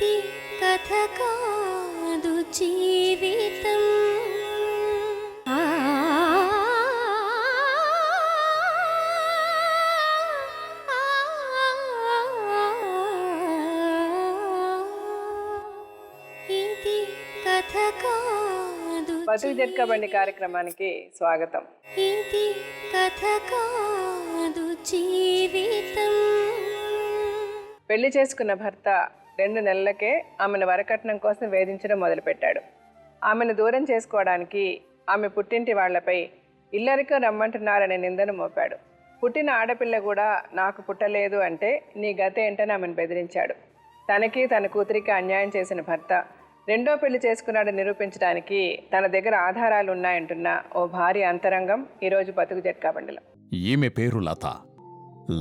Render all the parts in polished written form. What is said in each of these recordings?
ఇది కథ కాదు జీవితం. ఇది కథ కాదు. బతుకు జట్కా బండి కార్యక్రమానికి స్వాగతం. ఇది కథ కాదు జీవితం. పెళ్లి చేసుకున్న భర్త 2 నెలలకే ఆమెను వరకట్నం కోసం వేధించడం మొదలుపెట్టాడు. ఆమెను దూరం చేసుకోవడానికి ఆమె పుట్టింటి వాళ్లపై ఇల్లరికం రమ్మంటున్నారనే నిందను మోపాడు. పుట్టిన ఆడపిల్ల కూడా నాకు పుట్టలేదు అంటే నీ గతి ఏంటని ఆమెను బెదిరించాడు. తనకి తన కూతురికి అన్యాయం చేసిన భర్త రెండో పెళ్లి చేసుకున్నాడు నిరూపించడానికి తన దగ్గర ఆధారాలు ఉన్నాయంటున్న ఓ భారీ అంతరంగం ఈరోజు బతుకు జట్కా బండిలో. ఈమె పేరు లత.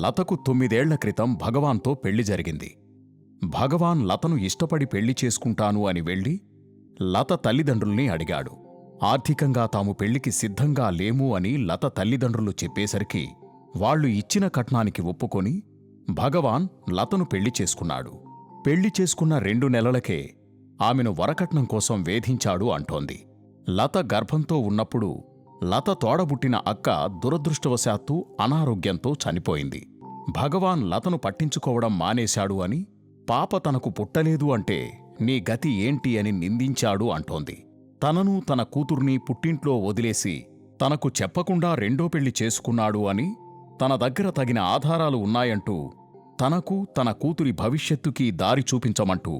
లతకు 9 ఏళ్ల క్రితం భగవాన్తో పెళ్లి జరిగింది. భగవాన్ లతను ఇష్టపడి పెళ్లి చేసుకుంటాను అని వెళ్లి లత తల్లిదండ్రుల్ని అడిగాడు. ఆర్థికంగా తాము పెళ్లికి సిద్ధంగా లేము అని లత తల్లిదండ్రులు చెప్పేసరికి వాళ్లు ఇచ్చిన కట్నానికి ఒప్పుకొని భగవాన్ లతను పెళ్లి చేసుకున్నాడు. పెళ్లి చేసుకున్న 2 నెలలకే ఆమెను వరకట్నం కోసం వేధించాడు అంటోంది. లత గర్భంతో ఉన్నప్పుడు లత తోడబుట్టిన అక్క దురదృష్టవశాత్తు అనారోగ్యంతో చనిపోయింది. భగవాన్ లతను పట్టించుకోవడం మానేశాడు అని, పాప తనకు పుట్టలేదు అంటే నీ గతి ఏంటి అని నిందించాడు అంటోంది. తనను తన కూతుర్ని పుట్టింట్లో వదిలేసి తనకు చెప్పకుండా రెండో పెళ్లి చేసుకున్నాడు అని, తన దగ్గర తగిన ఆధారాలు ఉన్నాయంటూ తనకు తన కూతురి భవిష్యత్తుకి దారి చూపించమంటూ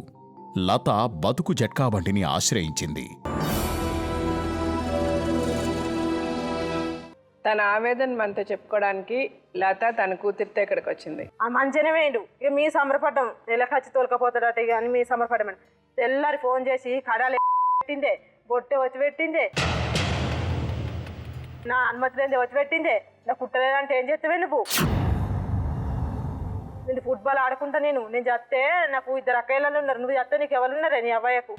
లత బతుకు జట్కా బండిని ఆశ్రయించింది. తన ఆవేదన మనతో చెప్పుకోవడానికి లత తన కూతురితో ఇక్కడికి వచ్చింది. మంచిగానే వేయండు. ఇక మీ సంబరపడ్డం నెలకచ్చి తోలకపోతాడట. ఇక అని మీ సంబరపడమని తెల్లారి ఫోన్ చేసి కడాలు పెట్టిందే, బొట్టె వచ్చి పెట్టిందే, నా అనుమతి లేదే వచ్చి పెట్టిందే. నా కుట్టలేదంటే ఏం చేస్తావే నువ్వు? నేను ఫుట్బాల్ ఆడుకుంటా. నేను చేస్తే నాకు 2 అక్కయ్యలు ఉన్నారు. నువ్వు చేస్తే నీకు ఎవరున్నారే నీ అవ్వయ్యకు?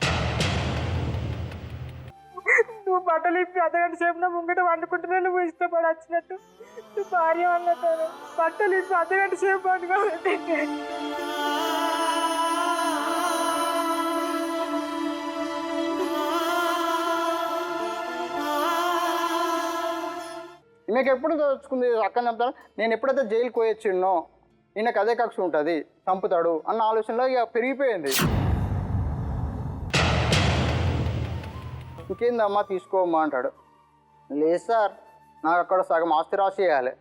నువ్వు బట్టలు ఇప్పి అర్ధగంట సేపు నా ముంగట వండుకుంటున్నా. నువ్వు ఇష్టపడి వచ్చినట్టు నువ్వు భార్య అన్నట్టు బట్టలు ఇప్పి అర్ధగంట సేపు వండుకోవాలి. ఈమెకు ఎప్పుడు దోచుకుంది అక్కని చంపుతాను. నేను ఎప్పుడైతే జైలుకి పోయొచ్చిన్నో ఈయనకు అదే కక్ష ఉంటుంది, చంపుతాడు అన్న ఆలోచనలో ఇక పెరిగిపోయింది. ఇంకేందమ్మా తీసుకోమ్మా అంటాడు. లేదు సార్, నాకు అక్కడ సగం ఆస్తి రాసి చేయాలి.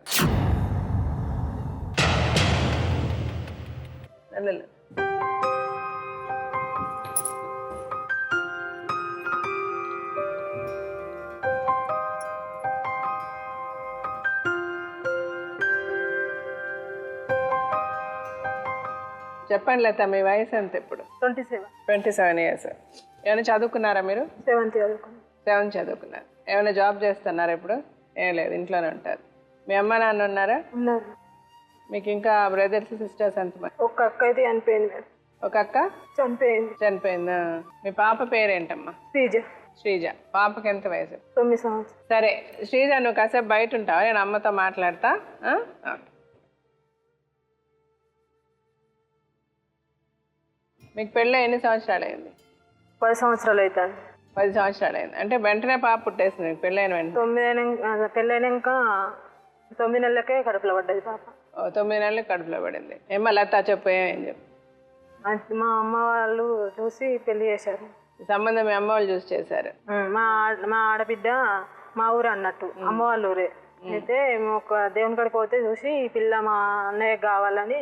చెప్పండి లత, మీ వయసు ఎంత ఇప్పుడు? 27 ఇయర్స్. ఏమైనా చదువుకున్నారా మీరు? 7th చదువుకున్నాను. 7th చదువుకున్నారు. ఏమైనా జాబ్ చేస్తున్నారా ఇప్పుడు? ఏం లేదు, ఇంట్లోనే ఉంటారు. మీ అమ్మ నాన్న ఉన్నారా? ఉన్నారు. మీకు ఇంకా బ్రదర్స్ సిస్టర్స్ ఎంతమంది? ఒక అక్క అయితే చనిపోయింది మేడం. ఒక అక్క చనిపోయిందా? మీ పాప పేరేంటమ్మా? శ్రీజ. పాపకి ఎంత వయసు? 9 సంవత్సరాలు. సరే శ్రీజ, నువ్వు కాసేపు బయట ఉంటావా? నేను అమ్మతో మాట్లాడతా. మీకు పెళ్ళి ఎన్ని సంవత్సరాలు అయింది? 10 సంవత్సరాలు అవుతుంది. 10 సంవత్సరాలు అయింది అంటే వెంటనే పాప పుట్టేసింది మీకు పెళ్ళైన వెంటనే? పెళ్ళైనాక 9 నెలలకే కడుపులో పడ్డది పాప. 9 నెలలకు కడుపులో పడింది. ఏమో లత చెప్పు, ఏం చెప్పు. మా అమ్మ వాళ్ళు చూసి పెళ్లి చేశారు. సంబంధం మీ అమ్మ వాళ్ళు చూసి చేశారు. మా ఆడబిడ్డ మా ఊరు అన్నట్టు, అమ్మ వాళ్ళ ఊరే. అయితే ఒక దేవుని కాడికి పోతే చూసి ఈ పిల్ల మా అన్నయ్య కావాలని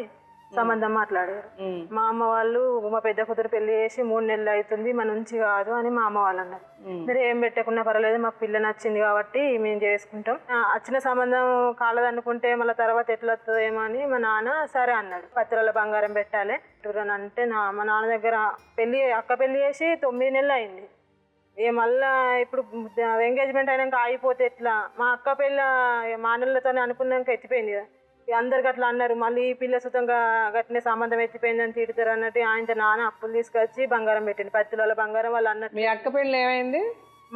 సంబంధం మాట్లాడారు. మా అమ్మ వాళ్ళు మా పెద్ద కూతురు పెళ్లి చేసి 3 నెలలు అవుతుంది, మన నుంచి కాదు అని మా అమ్మ వాళ్ళు అన్నారు. మీరు ఏం పెట్టకున్నా పర్వాలేదు, మాకు పిల్ల నచ్చింది కాబట్టి మేము చేసుకుంటాం, వచ్చిన సంబంధం కాలదనుకుంటే మళ్ళీ తర్వాత ఎట్లా వస్తుందేమో అని మా నాన్న సరే అన్నాడు. పత్రాల బంగారం పెట్టాలి అంటే మా నాన్న దగ్గర అక్క పెళ్లి చేసి 9 నెలలు అయింది. ఇక మళ్ళా ఇప్పుడు ఎంగేజ్మెంట్ అయినాక ఆగిపోతే ఎట్లా? మా అక్క పెళ్ళ మానవులతోనే అనుకున్నాక ఎత్తిపోయింది కదా. అందరికి అట్లా అన్నారు. మళ్ళీ ఈ పిల్ల సుతంగా గట్టిన సంబంధం ఎత్తిపోయిందని తిడతారు అన్నట్టు ఆయన నాన్న అప్పులు తీసుకొచ్చి బంగారం పెట్టింది, 10 తులాల బంగారం. వాళ్ళు అన్నట్టు. మీ అక్క పెళ్ళి ఏమైంది?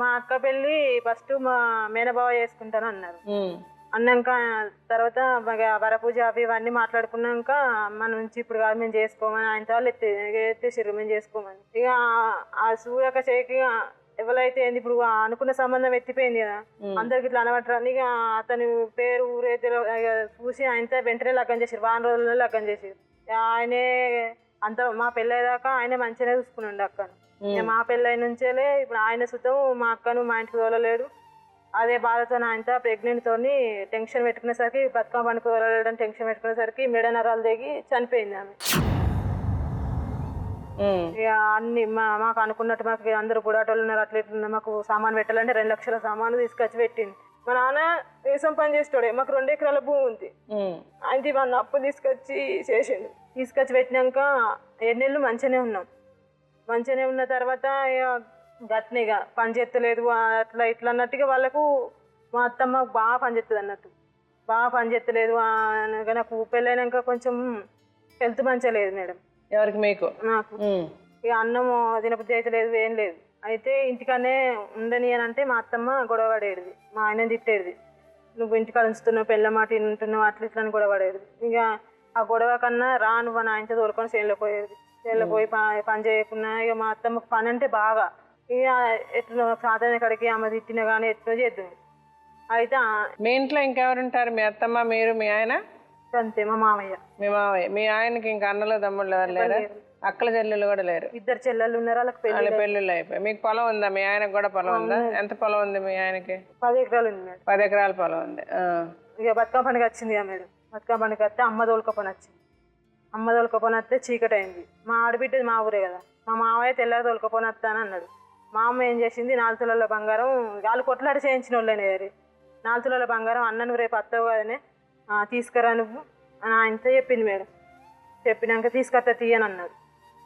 మా అక్క పెళ్ళి ఫస్ట్ మా మేనబావ చేసుకుంటాను అన్నారు. అన్నాక తర్వాత వరపూజ అవి ఇవన్నీ మాట్లాడుకున్నాక మన నుంచి ఇప్పుడు కాదు మేము చేసుకోమని ఆయన వాళ్ళు ఎత్తేసారు మేము చేసుకోమని. ఇక ఆ సూర్యక చేకి ఎవరైతే ఏంది ఇప్పుడు అనుకున్న సంబంధం ఎత్తిపోయింది కదా, అందరికి ఇట్లా అనబట్టరని ఇక అతని పేరు ఊరైతే చూసి ఆయనతో వెంటనే లగ్గం చేసారు, వారం రోజుల్లో లగ్గం చేసారు. ఆయనే అంత మా పెళ్ళయ్యేదాకా ఆయన మంచిగానే చూసుకున్నాడు అక్కను. మా పెళ్ళై నుంచేలే ఇప్పుడు ఆయన సుతం మా అక్కను మా ఇంటికి తోలలేడు. అదే బాధతో ఆయనతో ప్రెగ్నెంట్తో టెన్షన్ పెట్టుకునేసరికి బతుకమ్మ పండుగ తోలలేడని టెన్షన్ పెట్టుకునేసరికి మెడ నరాలు దిగి చనిపోయింది ఆమె. ఇక అన్ని మాకు అనుకున్నట్టు మాకు అందరూ గుడాటోళ్ళు ఉన్నారు, అట్లా ఇట్లా మాకు సామాన్ పెట్టాలంటే 2 లక్షల సామాను తీసుకొచ్చి పెట్టింది. మా నాన్న వేసం పని చేస్తాడే, మాకు 2 ఎకరాల భూమి ఉంది, ఆయన ఇవన్నీ అప్పు తీసుకొచ్చి చేసిండు. తీసుకొచ్చి పెట్టినాక 7 నెలలు మంచిగానే ఉన్నాం. మంచిగానే ఉన్న తర్వాత గట్నే ఇక పని చేస్తలేదు అట్లా ఇట్లా అన్నట్టుగా వాళ్ళకు మా అత్తమ్మ బాగా పని చేస్తుంది అన్నట్టు, బాగా పని చేస్తలేదు అనగా నాకు పెళ్ళైనాక కొంచెం హెల్త్ మంచిగా లేదు మేడం. ఎవరికి? మీకు? నాకు. ఇక అన్నము తినబుద్ధి అయితే లేదు, ఏం లేదు. అయితే ఇంటికనే ఉండని అని అంటే మా అత్తమ్మ గొడవ పడేది, మా ఆయన తిట్టేది, నువ్వు ఇంటికాడ ఉంచుతున్నావు పెళ్ళ మాట వింటున్నావు అట్లా ఇట్లా అని గొడవ పడేది. ఇక ఆ గొడవ కన్నా రాను మన ఆయనతో తోలుకొని చేనులో పోయేది. చేనులో పోయి పని చేయకున్నా ఇక మా అత్తమ్మకు పని అంటే బాగా, ఇక ఎట్లా సాధారణ కాడికి ఆమె తిట్టినా కానీ ఎట్లా చేద్దాం. అయితే మీ ఇంట్లో ఇంకెవరు ఉంటారు? మీ అత్తమ్మ, మీరు, మీ ఆయన? అంతే. మా మామయ్య. మీ మామయ్య. మీ ఆయనకి ఇంకా అన్నలు తమ్ముళ్ళు ఎవరు లేరా? అక్కల చెల్లెళ్ళు కూడా లేరు? 2 చెల్లెళ్ళు ఉన్నారు, వాళ్ళకి పెళ్ళిళ్ళు అయిపోయి. మీకు పొలం ఉందా? మీ ఆయనకు కూడా పొలం ఉందా? ఎంత పొలం ఉంది మీ ఆయనకి? 10 ఎకరాలు ఉంది మేడం. 10 ఎకరాల పొలం ఉంది. ఇక బతుకమ్మ పండుగ వచ్చింది కదా మేడం, బతుకమ్మ పండుగ వస్తే అమ్మ తోలుకపోని వచ్చింది. అమ్మ తోలుకపోని వస్తే చీకటి అయింది. మా ఆడబిడ్డది మా ఊరే కదా, మా మామయ్య తెల్లారి తోలుకపోని వస్తాను అన్నాడు. మా అమ్మ ఏం చేసింది, 4 తులాల బంగారం, వాళ్ళు కొట్లాడి చేయించిన వాళ్ళనే 4 తులాల బంగారం అన్నను రేపు వస్తావు కదనే తీసుకురా నువ్వు అని ఆయనతో చెప్పింది మేడం. చెప్పినాక తీసుకొస్తా తీయని అన్నాడు.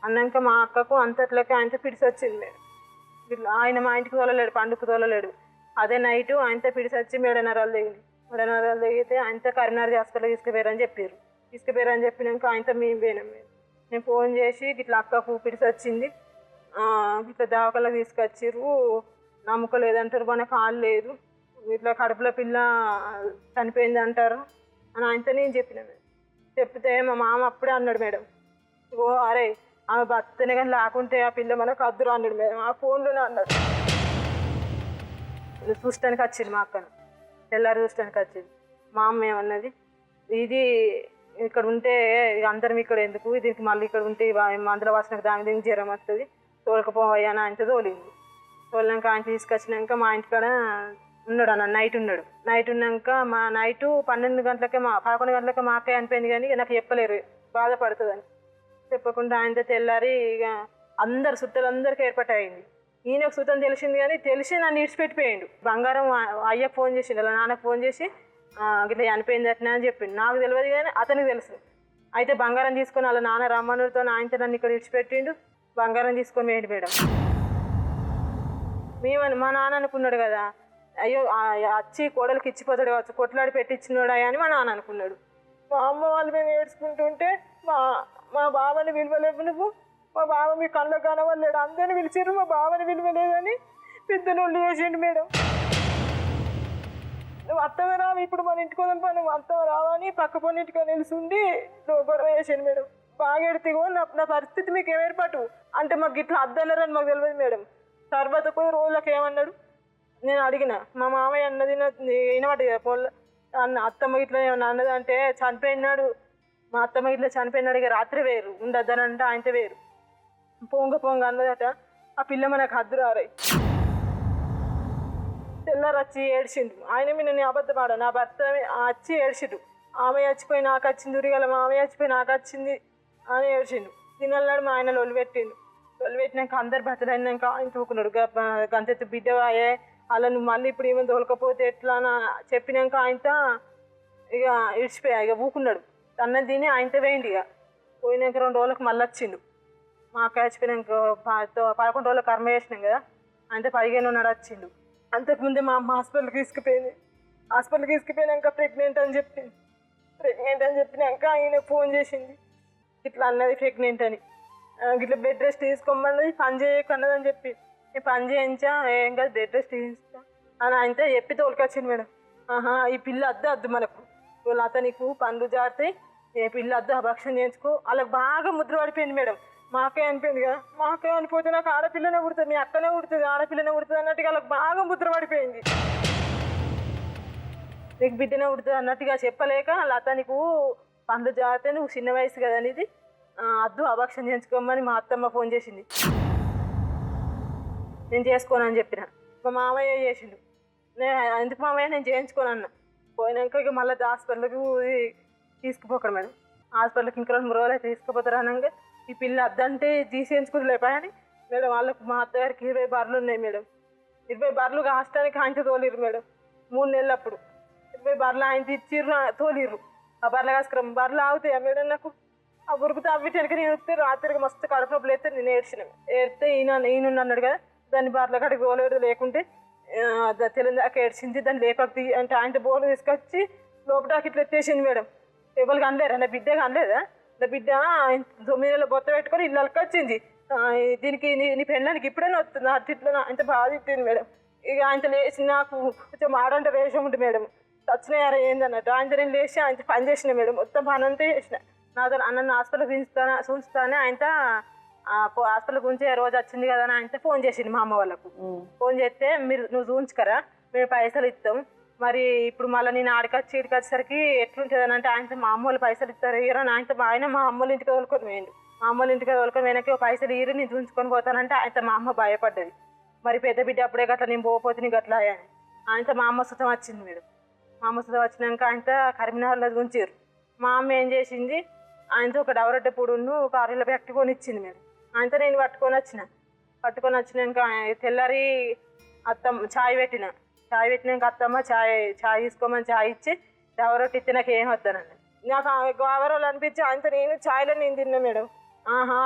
అన్నాక మా అక్కకు అంతట్లోకి ఆయనతో పిడిసి వచ్చింది మేడం. ఇట్లా ఆయన మా ఇంటికి తోలలేడు, పండుగకు తోలలేడు. అదే నైటు ఆయనతో పిడిసి వచ్చి మేడనరాలు దిగింది. మేడనరాలు దిగితే ఆయనతో కరీంనగర్ హాస్పిటల్ తీసుకుపోయారని చెప్పారు. తీసుకుపోయారని చెప్పినాక ఆయనతో మేము పోయినాం. నేను ఫోన్ చేసి ఇట్లా అక్కకు పిడిసి వచ్చింది, ఇట్లా దావకలకు తీసుకొచ్చిర్రు, నమ్ముకోలేదంటారు, మన కాలు లేదు, ఇట్లా కడుపులో పిల్ల చనిపోయింది అంటారు అని ఆయనతో నేను చెప్పిన. చెప్తే మా మామ అప్పుడే అన్నాడు మేడం, ఓ అరే ఆమె భర్తనే కానీ లేకుంటే ఆ పిల్ల మనకు అద్దురు అన్నాడు మేడం. ఆ ఫోన్లోనే అన్నాడు. చూస్తానికి వచ్చింది మా అక్కను, తెల్లారి చూస్తానికి వచ్చింది. మా అమ్మ ఏమన్నది, ఇది ఇక్కడ ఉంటే అందరం ఇక్కడ ఎందుకు, దీనికి మళ్ళీ ఇక్కడ ఉంటే మందుల వాసనకు దాని దీనికి జ్వరం వస్తుంది, తోలకపోయా అని ఆయనతో తోలింది. తోలినాక ఆయన తీసుకొచ్చినాక మా ఇంటికాడ ఉన్నాడు అన్న, నైట్ ఉన్నాడు. నైట్ ఉన్నాక మా నైటు 12 గంటలకే 11 గంటలకే మా అక్క అనిపోయింది, కానీ నాకు చెప్పలేరు బాధపడుతుందని. చెప్పకుండా ఆయనతో తెల్లారి ఇక అందరు చుట్టాలందరికీ ఏర్పాటైంది. ఈయనకు సుతం తెలిసింది, కానీ తెలిసి నన్ను ఇడిచిపెట్టిపోయిండు. బంగారం అయ్యకు ఫోన్ చేసిండు, అలా నాన్నకు ఫోన్ చేసి ఇట్లా చనిపోయింది అట్లా అని చెప్పిండు. నాకు తెలియదు కానీ అతనికి తెలుసు. అయితే బంగారం తీసుకొని వాళ్ళ నాన్న రామన్నతో ఆయనతో నన్ను ఇక్కడ ఇడిచిపెట్టిండు, బంగారం తీసుకొని వేయండి మేడం. మేమని మా నాన్న అనుకున్నాడు కదా, అయ్యో వచ్చి కోడలికి ఇచ్చిపోతాడు కావచ్చు, కొట్లాడి పెట్టించినాడా అని మా నాన్న అనుకున్నాడు. మా అమ్మ వాళ్ళు మేము ఏడ్చుకుంటుంటే మా బావని విలువలేవు నువ్వు, మా బావ మీ కళ్ళ కనవలేడు, అందరిని పిలిచారు, మా బావని విలువలేదని పెద్ద నొల్లి చేసిండు మేడం. నువ్వు అత్తగా రావు, ఇప్పుడు మన ఇంటికి వదలపా, నువ్వు అత్తగా రావని పక్క పొన్నింటిగా నిలుచుండి గొడవ చేసాను మేడం. బాగా ఎడితిగో నా పరిస్థితి మీకు ఏర్పాటు అంటే మాకు ఇట్లా అద్దన్నారని మాకు తెలియదు మేడం. తర్వాత పోయి రోజులకు ఏమన్నాడు నేను అడిగిన, మా మామయ్య అన్నది వినబడి పొల్ల అన్న అత్తమ్మ ఇట్లా ఏమన్నా అన్నది అంటే చనిపోయినాడు, మా అత్తమ్మ ఇట్లా చనిపోయినాడు, ఇక రాత్రి వేరు ఉండద్దనంటే ఆయనతో వేరు పొంగ అన్నదట. ఆ పిల్ల మనకు హద్దు రారాయి. తెల్లారు వచ్చి ఏడ్చిండు. ఆయన మీద నేను అబద్ధమాడ, నా భర్త వచ్చి ఏడ్చిండు. ఆమె చచ్చిపోయి నాకు వచ్చింది, ఉరిగల ఆమె చచ్చిపోయి నాకు వచ్చింది అని ఏడ్చిండు. తినన్నాడు మా ఆయన లొల్లి పెట్టిండు. లొల్లి పెట్టినాక అందరు బతలైనాక ఆయన తూకున్నాడు, గంతెత్తు బిడ్డ అయ్యే అలా నువ్వు మళ్ళీ ఇప్పుడు ఏమైనా తోలకపోతే ఎట్లా అని చెప్పినాక ఆయనతో ఇక ఇడిచిపోయా, ఇక ఊకున్నాడు. అన్నది తిని ఆయనతో వేయండి. ఇక పోయినాక 2 రోజులకు మళ్ళీ వచ్చిండు. మా అక్క చచ్చిపోయినాక 11 రోజులకు కర్మ చేసినాం కదా, ఆయనతో 15 ఉన్నాడు వచ్చిండు. అంతకుముందే మా అమ్మ హాస్పిటల్కి తీసుకుపోయింది. హాస్పిటల్కి తీసుకుపోయినాక ప్రెగ్నెంట్ అని చెప్పినాక ఆయన ఫోన్ చేసింది, ఇట్లా అన్నది ప్రెగ్నెంట్ అని, ఇట్లా బెడ్ రెస్ట్ తీసుకోమన్నది, పని చేయకన్నది అని చెప్పి నేను పని చేయించా, ఏం కాదు బెడ్ రెస్ట్ తీయించా అని ఆయనతో చెప్పి తోలుకొచ్చింది మేడం. ఆహా ఈ పిల్ల అద్దు మనకు లత నీకు పండ్లు జారితే ఏ పిల్ల అద్దు అభక్షణ చేయించుకో వాళ్ళకి బాగా ముద్ర పడిపోయింది మేడం. మాకే అనిపోయింది కదా, మాకే అనిపోతే నాకు ఆడపిల్లనే పుడుతుంది, మీ అక్కనే పుడుతుంది, ఆడపిల్లనే పుడుతుంది అన్నట్టుగా వాళ్ళకి బాగా ముద్ర పడిపోయింది. నీకు బిడ్డనే పుడుతుంది అన్నట్టుగా చెప్పలేక లత నీకు పండ్లు జారితే నువ్వు చిన్న వయసు కదా అనేది అద్దు అభక్షణ చేయించుకోమని మా అత్తమ్మ ఫోన్ చేసింది. నేను చేసుకోనని చెప్పిన. మా మామయ్య చేసిండు. ఎందుకు మామయ్య నేను చేయించుకోను అన్న. పోయినాక ఇక మళ్ళీ హాస్పిటల్కి తీసుకుపోకరు మేడం. హాస్పిటల్కి ఇంకా 2 రోజులు అయితే తీసుకుపోతారు అనగా ఈ పిల్ల అద్దంటే తీసేయించుకోలేపాయని మేడం వాళ్ళకు మా అత్తగారికి 20 బర్రెలు ఉన్నాయి మేడం. 20 బర్రెలు కాష్టానికి ఆయన తోలిర్రు మేడం. 3 నెలలు అప్పుడు 20 బర్రెలు ఆయన ఇచ్చిర్రు తోలిర్రు. ఆ బర్రెలు కాసుకురా బర్రెలు ఆగుతాయా మేడం నాకు? ఆ ఉరుకుతా అవిటికి నేను వస్తే రాత్రికి మస్తు కడుపు నొప్పులు అయితే నేను ఏడితే ఈయన అన్నాడు కదా దాన్ని బర్రెల కాడికి తోలేడు లేకుంటే తెలంగాణ ఏడ్చింది దాన్ని లేపక అంటే ఆయన బోర్లు తీసుకొచ్చి లోపటాకి ఇట్లా ఎత్తేసింది మేడం. ఎవరికి అనలేరా నా బిడ్డగా అనలేదా? నా బిడ్డ 9 నెలల బొత్త పెట్టుకొని ఇళ్ళకి వచ్చింది. దీనికి నీ పెళ్ళానికి ఇప్పుడైనా వస్తుంది అట్లా ఇట్లా అంత బాధ ఇచ్చింది మేడం. ఇక ఆయన లేచి నాకు కొంచెం ఆడంటే వేషం ఉంటుంది మేడం. చచ్చినాయారా ఏందన్నట్టు ఆయన నేను లేచి ఆయన పని చేసిన మేడం. మొత్తం పని అంతా చేసిన. నాతో అన్న హాస్పిటల్కి చూస్తానే ఆయనతో హాస్పిటల్కి ఉంచే రోజు వచ్చింది కదా అని ఆయనతో ఫోన్ చేసింది మా అమ్మ వాళ్ళకు. ఫోన్ చేస్తే నువ్వు చూంచుకరా మేము పైసలు ఇస్తాం, మరి ఇప్పుడు మళ్ళీ నేను ఆడికొచ్చి ఇడికొచ్చేసరికి ఎట్లుంటుంది అని అంటే ఆయనతో మా అమ్మ వాళ్ళు పైసలు ఇస్తారు ఇరని ఆయనతో ఆయన మా అమ్మల ఇంటికి తోలుకొని వేయండి. మా అమ్మల ఇంటికి తోలుకొని వెనక్కి పైసలు ఇరు నేను చూంచుకొని పోతానంటే ఆయనతో మా అమ్మ భయపడ్డది. మరి పెద్ద బిడ్డ అప్పుడే గట్లా నేను పోతే నీకు అట్లా అని ఆయనతో మా అమ్మ సుతం వచ్చింది మేడం. మా అమ్మ సుతం వచ్చినాక ఆయనతో కరీంనగర్లో ఉంచారు. మా అమ్మ ఏం చేసింది ఆయనతో ఒక డవరొట్టె పొడును 6 కిలోల పెట్టుకొని ఇచ్చింది మేడం. ఆయనతో నేను పట్టుకొని వచ్చినాక తెల్లారి అత్తమ్మ ఛాయ్ పెట్టినాక అత్తమ్మ ఛాయ్ తీసుకోమని ఛాయ్ ఇచ్చి డవరొట్టి ఇస్తే నాకు ఏం వద్దనండి. నాకు గవరోళ్ళు అనిపించి ఆయనతో నేను ఛాయ్లో నేను తిన్నా మేడం. ఆహా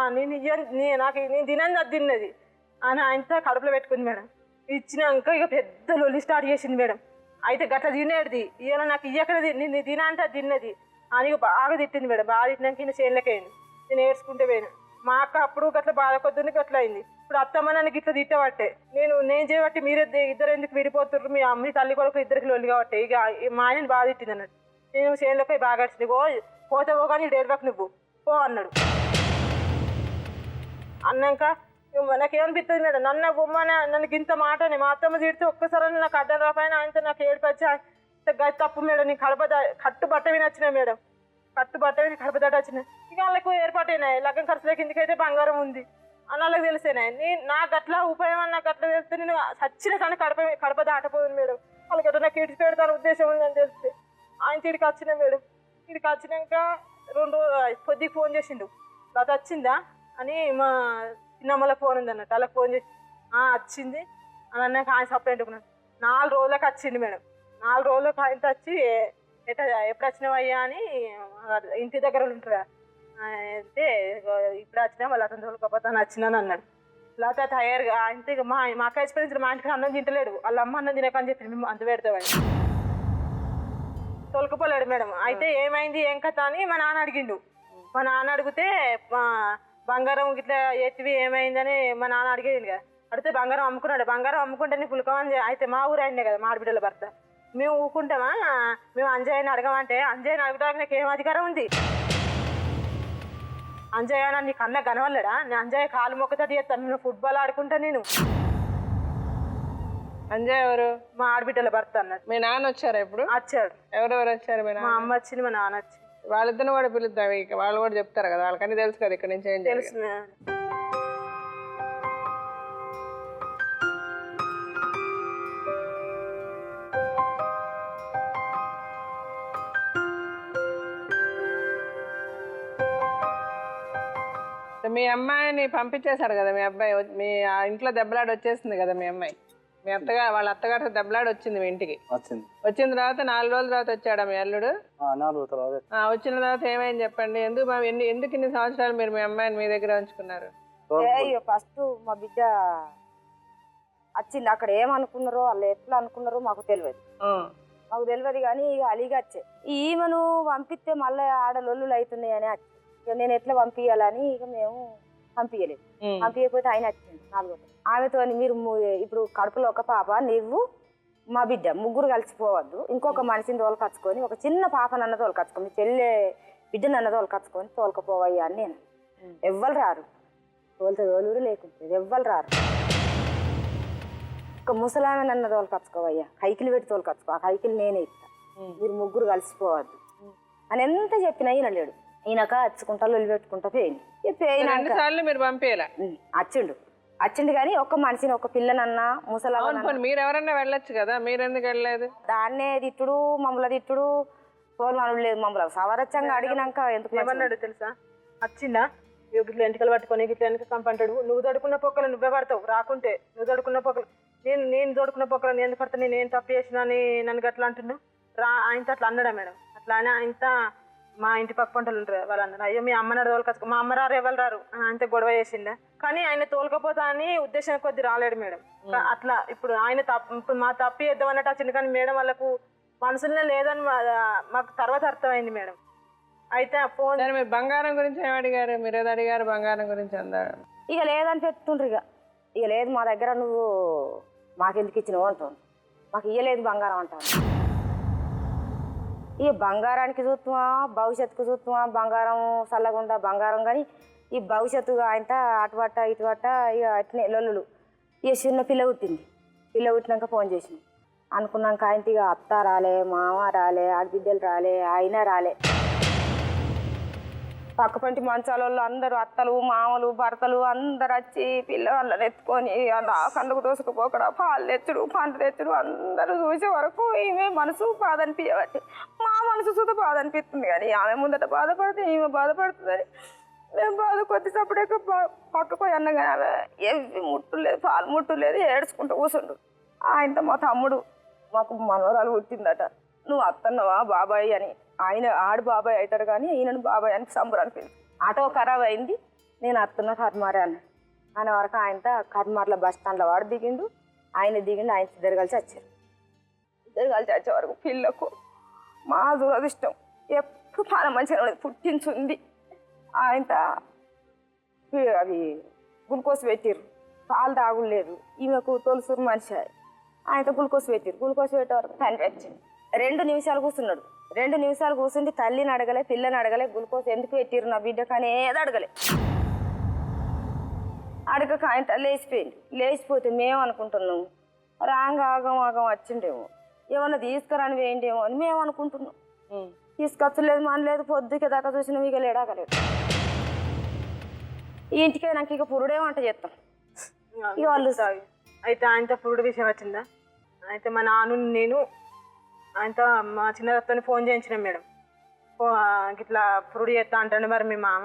నాకు నేను తినని అది తిన్నది అని ఆయనతో కడుపులో పెట్టుకుంది మేడం. ఇచ్చినాక ఇక పెద్ద లొల్లి స్టార్ట్ చేసింది మేడం. అయితే గట్ల తినేది ఇవాళ నాకు ఇయ్యక్కడ నేను తిన అంటే అది తిన్నది అని బాగా తిట్టింది మేడం. బాగా తిట్టినాక ఈయన చేనులకి అయింది. నేను ఏడ్చుకుంటే పోయినా. మా అక్క అప్పుడు గట్ల బాధ కొద్దుని గట్ల అయింది. ఇప్పుడు అత్తమ్మ నన్ను గిట్ల తిట్టబట్టే నేను చేయబట్టి మీరే ఇద్దరు ఎందుకు విడిపోతుర్రు, మీ అమ్మ తల్లి కొడుకు ఇద్దరికి లొల్లి కాబట్టి ఇక మా ఆయనని బాగా తిట్టింది అన్నట్టు. నేను చేనులోకి బాగా అడిచింది. పోతావో కానీ డేర్వాక్ నువ్వు పో అన్నాడు. అన్నాక నాకేమనిపిస్తుంది మేడం నన్ను బొమ్మన నన్ను ఇంత మాటని మా అత్తమ్మ తిడితే ఒక్కసారి నాకు అడ్డం రాపాయన ఆయనతో నాకు ఏడిపచ్చి తప్పు మేడం నేను కట్టు బట్ట వినొచ్చినా మేడం. కట్టు బట్ట విని కడపదాట వచ్చినాయి. ఇక వాళ్ళకు ఏర్పాటైనాయి. లగ్గం ఖర్చుల కిందకైతే బంగారం ఉంది అని వాళ్ళకి తెలిసేనాయి. నాకు అట్లా ఉపాయం అని నాకు అట్లా తెలిస్తే నేను సచ్చిన కానీ కడప దాటపోయింది మేడం. వాళ్ళకి అట్లా నాకు ఇడిచి పెడతాను ఉద్దేశం ఉందని తెలిస్తే ఆయన తిడికి వచ్చిన మేడం. తిడికి వచ్చినాక 2 రోజులు పొద్దుకి ఫోన్ చేసిండు. లత వచ్చిందా అని మా చిన్నమ్మలకు ఫోన్ ఉంది అన్నట్టు వాళ్ళకి ఫోన్ చేసి వచ్చింది అని అన్నాక ఆయన సపరేట్ ఉన్నాడు. 4 రోజులకు వచ్చింది మేడం. 4 రోజులకు ఆయనతో వచ్చి ఎప్పుడు వచ్చినావయ్యా అని ఇంటి దగ్గర ఉంటారు అయితే ఇప్పుడు వచ్చినా వాళ్ళు అతను తోలుకపోతాను వచ్చినాను అన్నాడు. లేకపోతే తయారుగా ఆయనతో ఇక మా అక్క ఎక్స్పీరియన్స్ మా ఇంటికి అన్నం తింటలేడు. వాళ్ళ అమ్మ అన్నం తినకని చెప్పి మేము అంత పెడతామని తొలకపోలేడు మేడం. అయితే ఏమైంది ఏం కథ అని మా నాన్న అడిగిండు. మా నాన్న అడిగితే బంగారం ఇట్లా ఎత్తివి ఏమైందని మా నాన్న అడిగేది కదా. అడిగితే బంగారం అమ్ముకున్నాడు. బంగారం అమ్ముకుంటే నీ పులకమని అయితే మా ఊరు అయినే కదా మా ఆడబిడ్డల భర్త. మేము ఊకుంటామా? మేము అంజయ్యని అడగమంటే అంజయ్యని అడగడానికి నాకు ఏం అధికారం ఉంది? అంజయ్య నీ కన్నా కనవల్లడా? నేను అంజయ్య కాలు మొక్కతో చేస్తాను. నేను ఫుట్బాల్ ఆడుకుంటా. నేను అంజయ్ ఎవరు? మా ఆడబిడ్డల భర్త అన్నట్టు. మీ నాన్న వచ్చారా ఇప్పుడు? వచ్చాడు. ఎవరెవరు వచ్చారు? మా అమ్మ వచ్చింది, మా నాన్న వచ్చింది. వాళ్ళిద్దరిని కూడా పిలుద్దాం. ఇక వాళ్ళు కూడా చెప్తారు కదా, వాళ్ళకన్నీ తెలుసు కదా ఇక్కడ నుంచి ఏం తెలుసు. మీ అమ్మాయిని పంపించేశారు కదా మీ అబ్బాయి. మీ ఇంట్లో దెబ్బలాడి వచ్చేసింది కదా మీ అమ్మాయి. మీ వాళ్ళ అత్తగారితో దెబ్బలాడి వచ్చింది మీ ఇంటికి. వచ్చిన తర్వాత 4 రోజుల తర్వాత వచ్చాడా మీ అల్లుడు? వచ్చిన తర్వాత ఏమైంది చెప్పండి. ఎందుకు ఇన్ని సంవత్సరాలు మీరు మీ అమ్మాయిని మీ దగ్గర ఉంచుకున్నారు? ఫస్ట్ మా బిడ్డ వచ్చింది. అక్కడ ఏమనుకున్నారో వాళ్ళు ఎట్లా అనుకున్నారో మాకు తెలియదు. కానీ ఇక అలిగి వచ్చే ఈమెను పంపిస్తే మళ్ళీ ఆడ లొల్లులు అవుతున్నాయి అని వచ్చి ఇక నేను ఎట్లా పంపించాలని ఇక మేము పంపించలేదు. పంపించకపోతే ఆయన వచ్చింది 4వ. ఆమెతో మీరు ఇప్పుడు కడుపులో ఒక పాప, నువ్వు మా బిడ్డ ముగ్గురు కలిసిపోవద్దు, ఇంకొక మనిషిని తోలుకచ్చుకొని ఒక చిన్న పాపనన్న తోలుకచ్చుకో, మీ చెల్లె బిడ్డనన్న తోలుకచ్చుకొని తోలుకపోవయ్యా అని నేను. ఎవ్వరు రారు, తోలితే తోలుడు లేకుంటుంది, ఎవ్వరు రారు. ఒక ముసలామె నన్న తోలుకచ్చుకోవయ్యా, కైకిలు పెట్టి తోలుకచ్చుకో, ఆ కైకిలు నేనే ఇస్తా, మీరు ముగ్గురు కలిసిపోవద్దు అని ఎంత చెప్పినా ఈయన లేడు. ఈయనక అచ్చుకుంటా లొల్లి పెట్టుకుంటా పోయింది. సార్లు మీరు పంపేలా వచ్చిండు కానీ ఒక్క మనిషిని ఒక పిల్లనన్నా ముసలామె మీరు ఎవరన్నా వెళ్ళొచ్చు కదా, మీరెందుకు వెళ్ళలేదు? దాన్నే తిట్టుడు, మమ్మల్ని తిట్టుడు, తోలు లేదు మమ్మల్ని సవరచ్చంగా అడిగినాక ఎందుకు ఏమన్నాడు తెలుసా? వచ్చిందా గిట్ల ఎంటికలు పట్టుకొని గిట్ల వెనక కంపంటాడు, నువ్వు దొడుకున్న పొక్కలు నువ్వే పడతావు, రాకుంటే నువ్వు దొడుకున్న పొక్కలు నేను దొడుకున్న పొక్కలు నేను ఎందుకు పడతా, నేను ఏం తప్పు చేసినా అని నన్ను అట్లా అంటున్నావు ఆయనతో అట్లా అన్నాడా మేడం? అట్లా అని ఆయనతో మా ఇంటి పక్క పంటలు ఉంటారు వాళ్ళు అన్నారు, అయ్యో మీ అమ్మనాడు తోలుకొచ్చుకో, మా అమ్మ రారు ఎవరు రారు ఆయనతో గొడవ చేసిందా, కానీ ఆయన తోలుకపోతా అని ఉద్దేశం కొద్ది రాలేడు మేడం. అట్లా ఇప్పుడు ఆయన ఇప్పుడు మా తప్పు చేద్దాం అన్నట్టు వచ్చింది, కానీ మేడం వాళ్ళకు మనసులోనే లేదని మాకు తర్వాత అర్థమైంది మేడం. అయితే ఫోన్ మీరు బంగారం గురించి ఏం అడిగారు? మీరు ఏదో అడిగారు బంగారం గురించి అందారు. ఇక లేదని పెట్టుండ్రు, ఇక లేదు మా దగ్గర, నువ్వు మాకెందుకు ఇచ్చినావు అంటాను, మాకు ఇయ్యలేదు బంగారం అంటాను. ఇక బంగారానికి చూస్తామా భవిష్యత్తుకు చూస్తామా, బంగారం చల్లగుండా బంగారం, కానీ ఈ భవిష్యత్తుగా ఆయన అటువట్ట ఇటువట్ట ఇక అట్నే లొల్లులు. ఇక చిన్న పిల్ల పుట్టింది, పిల్ల పుట్టినాక ఫోన్ చేసినాం అనుకున్నాక ఆయన ఇక అత్త రాలే, మామ రాలే, ఆడబిడ్డలు రాలే, ఆయన రాలే. పక్కపంటి మంచాలలో అందరూ అత్తలు మామలు భర్తలు అందరు వచ్చి పిల్లవాళ్ళని ఎత్తుకొని కందుకు దోసుకుపోకడా పాలు తెచ్చుడు పంట తెచ్చుడు అందరూ చూసే వరకు ఈమె మనసు బాధ అనిపించబట్టి మా మనసు సుత బాధ అనిపిస్తుంది, కానీ ఆమె ముందట బాధపడితే ఈమె బాధపడుతుందని మేము బాధ కొద్దిసప్పుడే పక్కపోయి అన్నా కానీ ఆమె ఏవి ముట్టులేదు, పాలు ముట్టులేదు, ఏడ్చుకుంటూ కూర్చుండు. ఆయనతో మా తమ్ముడు మాకు మనవరాలు పుట్టిందట, నువ్వు అత్తన్నవా బాబాయ్ అని, ఆయన ఆడు బాబాయ్ అవుతాడు కానీ ఈయనను బాబాయ్ అని సంబరాలు పిలిచి ఆటో ఖరాబ్ అయింది, నేను అత్తన్న కర్మారే అన్నాడు. ఆయన వరకు ఆయనతో కర్మార్ల బస్ స్టాండ్లో వాడు దిగిండు, ఆయన దిగిండు, ఆయన ఇద్దరు కలిసి వచ్చారు. ఇద్దరు కలిసి వచ్చే వరకు పిల్లకు మా దురదృష్టం ఎప్పుడు పాల మంచిగా ఉండదు, పుట్టించుంది. ఆయనతో అవి గ్లూకోజ్ పెట్టిర్రు, పాలు తాగులేదు, ఈమెకు తొలుసూరు మనిషి ఆయనతో గ్లూకోజ్ పెట్టిర్రు, గ్లూకోజ్ పెట్టే వరకు తండ్రి వచ్చింది. 2 నిమిషాలు కూర్చున్నాడు, 2 నిమిషాలు కూర్చుండి తల్లిని అడగలే, పిల్లని అడగలే, గ్లూకోజ్ ఎందుకు పెట్టిర్రు నా బిడ్డ కానీ ఏది అడగలే. అడగక ఆయన లేచిపోయింది. లేచిపోతే మేము అనుకుంటున్నాం రాంగ్ ఆగం ఆగం వచ్చిండేమో, ఏమన్నా తీసుకురాని వేయండేమో అని మేము అనుకుంటున్నాం. తీసుకొచ్చలేదు మనలేదు, పొద్దుకే దాకా చూసినాం, ఇక లేడాకలేదు. ఈ ఇంటికే నాకు ఇక పురుడే వంట చేస్తాం ఇక వాళ్ళు. అయితే ఆయనతో పురుడు విషయం వచ్చిందా? అయితే మా నాన్న నేను ఆయనతో మా చిన్నతో ఫోన్ చేయించినాం మేడం, గిట్లా పురుడు చేస్తా అంటాడు మరి మీ మామ,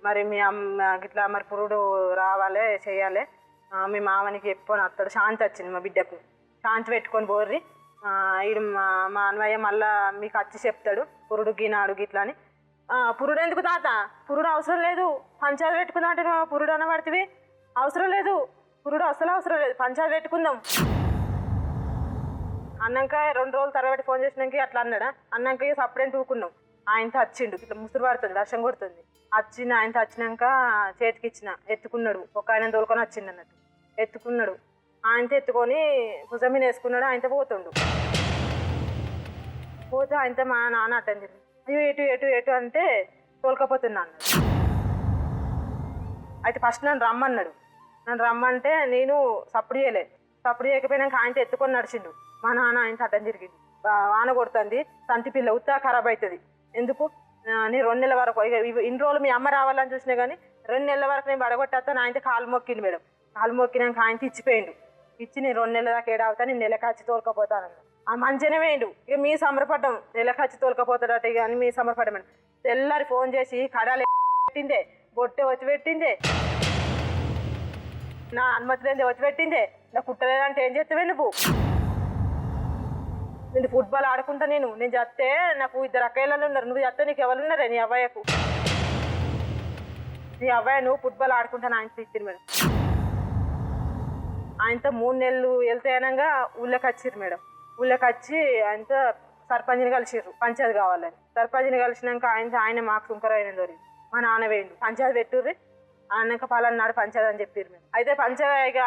మరి మీ అమ్మ గిట్లా మరి పురుడు రావాలి చేయాలి, మీ మామనికి ఎప్పుడు అత్తడు, శాంతి వచ్చింది మా బిడ్డకు, శాంతి పెట్టుకొని పోర్రి, ఈడు మా అన్వయ్య మళ్ళా మీకు వచ్చి చెప్తాడు పురుడు గినాడు గిట్లా అని. పురుడు ఎందుకు తాత, పురుడు అవసరం లేదు, పంచాయతీ పెట్టుకుందాం అంటే పురుడు అనబడితే అవసరం లేదు, పురుడు అసలు అవసరం లేదు, పంచాయతీ పెట్టుకుందాం అన్నాక 2 రోజుల తర్వాత ఫోన్ చేసినాక అట్లా అన్నాడా, అన్నాక సపరేట్ ఊకున్నాం. ఆయనతో వచ్చిండు, ఇట్లా ముసురు పడుతుంది, వర్షం కొడుతుంది, వచ్చింది. ఆయనతో వచ్చినాక చేతికి ఇచ్చిన, ఎత్తుకున్నాడు, ఒక ఆయన తోలుకొని వచ్చింది అన్నట్టు, ఎత్తుకున్నాడు. ఆయనతో ఎత్తుకొని భుజం మీద వేసుకున్నాడు, ఆయనతో పోతుండు. పోతే ఆయనతో మా నాన్న అట్టని చెప్పి అయ్యో ఎటు ఎటు ఎటు అంటే తోలుకపోతున్నా అన్నాడు. అయితే ఫస్ట్ నన్ను రమ్మన్నాడు, నన్ను రమ్మంటే నేను సప్పుడు చేయలేదు, సప్పుడు చేయకపోయినాక ఆయనతో ఎత్తుకొని నడిచిండు. మా నాన్న ఆయన అడ్డం జరిగింది, వాన కొడుతుంది, సంతి పిల్ల ఉత్తా ఖరాబ్ అవుతుంది, ఎందుకు నేను 2 నెలల వరకు ఇన్ని రోజులు మీ అమ్మ రావాలని చూసినా కానీ 2 నెలల వరకు నేను పడగొట్టేస్తాను. ఆయనతో కాలు మొక్కింది మేడం, కాలు మొక్కినాక ఆయనతో ఇచ్చిపోయిండు, ఇచ్చి నేను 2 నెలల దాకా ఏడావుతా, నేను నెల ఖర్చు తోలుకపోతానన్న. ఆ మంచిగానే వేయండు, ఇక మీ సమరపడ్డం నెల ఖర్చు తోలుకపోతాడట ఇక అని మీ సమరపడ్డం. తెల్లారి ఫోన్ చేసి కడాలు పెట్టిందే, బొట్టె వచ్చి పెట్టిందే, నా అనుమతి లేదే వచ్చి పెట్టిందే, నా కుట్టలేదంటే ఏం చేస్తావే నువ్వు, నేను ఫుట్బాల్ ఆడుకుంటా, నేను చేస్తే నాకు 2 అక్కయ్యలు ఉన్నారు, నువ్వు చేస్తే నీకు ఎవరు ఉన్నారే నీ అవ్వయ్యకు, నీ అవ్వయ్య నువ్వు ఫుట్బాల్ ఆడుకుంటాను ఆయన ఇచ్చింది మేడం. ఆయనతో 3 నెలలు వెళ్తే అనగా ఊళ్ళోకి వచ్చిర్రు మేడం, ఊళ్ళోకి వచ్చి ఆయనతో సర్పంచ్ని కలిసిర్రు పంచాయతీ కావాలని. సర్పంచ్ని కలిసినాక ఆయన మాకు సుంకరైన దొరికి మా నాన్న వేయండు, పంచాయతీ పెట్టుర్రి అన్నాక పలానా నాడు పంచాయతీ అని చెప్పారు మేము. అయితే పంచాయతీ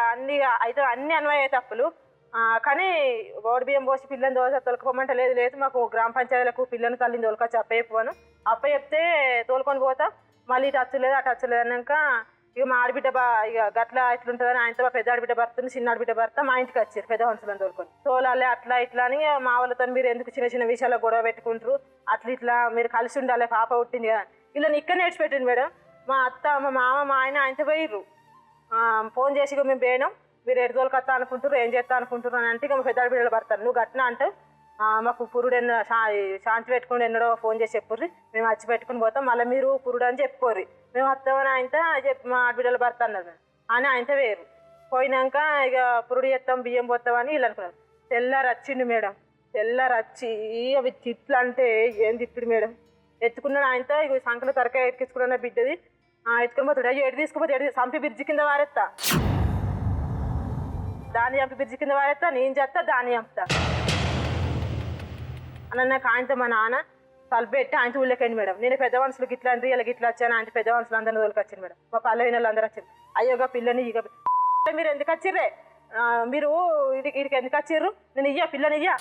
అన్ని అన్వయ తప్పులు కానీ ఓడి బియ్యం పోసి పిల్లని తొలకపోమంటే లేదు లేదు మాకు గ్రామ పంచాయతీలకు పిల్లని తల్లిని తోలుకొచ్చి అప్పచెప్పాను చెప్తే తోలుకొని పోతా మళ్ళీ ఇటు అచ్చలేదు అటు అచ్చలేదు అన్నాక ఇక మా ఆడబిడ్డ ఇక గట్లా ఇట్లుంటుందని ఆయనతో మా పెద్ద ఆడబిడ్డ భర్తని చిన్న ఆడబిడ్డ భర్త మా ఇంటికి వచ్చారు పెద్ద మనుషులను తోలుకొని తోలాలి అట్లా ఇట్లా అని మా వాళ్ళతో మీరు ఎందుకు చిన్న చిన్న విషయాల్లో గొడవ పెట్టుకుంటారు అట్లా ఇట్లా మీరు కలిసి ఉండాలి పాప పుట్టింది కదా ఇలా ఇక్కడ నేర్చిపెట్టింది మేడం మా అత్త మా మామ మా ఆయనతో పోయిర్రు ఫోన్ చేసి ఇక మేము పోయినాం మీరు ఎటు తోలుకొస్తా అనుకుంటారు ఏం చేస్తా అనుకుంటారు అని అంటే ఇక మా పెద్ద ఆడబిడ్డలు భర్తారు నువ్వు గట్టినా అంటే మాకు పురుడు శాంతి పెట్టుకుని ఎన్నడో ఫోన్ చేసి చెప్పుర్రి మేము వచ్చి పెట్టుకుని పోతాం మళ్ళీ మీరు పురుడు అని చెప్పుకోర్రి మేము వస్తామని ఆయనతో చెప్పి మా ఆడబిడ్డలు భర్త అన్నారు అని ఆయనతో వేరు పోయినాక ఇక పురుడు చేస్తాం బియ్యం పోతామని వీళ్ళు అనుకున్నారు తెల్లారు వచ్చిండు మేడం తెల్లారు వచ్చి అవి తిట్లు అంటే ఏం తిట్టుడు మేడం ఎత్తుకున్నాడు ఆయనతో ఇక సంకలు తరకాయ ఎక్కించుకున్న బిడ్డది ఎత్తుకుని పోతాడు అయ్యో ఎటు తీసుకుపోతే సంపి బ్రిడ్జి కింద వారెత్తా దాన్ని చంపి బ్రిడ్జి కింద వారెత్తా నేను చేస్తా దాన్ని చంపుతా అన్నాక ఆయనతో మా నాన్న తలపెట్టి ఆయనతో ఊళ్ళకండి మేడం నేను పెద్ద మనుషులు గిట్లా అంటే ఇలా గిట్లా వచ్చాను ఆయన పెద్ద మనుషులు అందరినీ తోలికి వచ్చాను మేడం మా పల్లె వాళ్ళు అందరూ వచ్చారు అయ్యోగా పిల్లని ఇక మీరు ఎందుకు వచ్చిర్రే మీరు వీడికి ఎందుకు వచ్చిర్రు నేను ఇయ్యా పిల్లని ఇయ్యా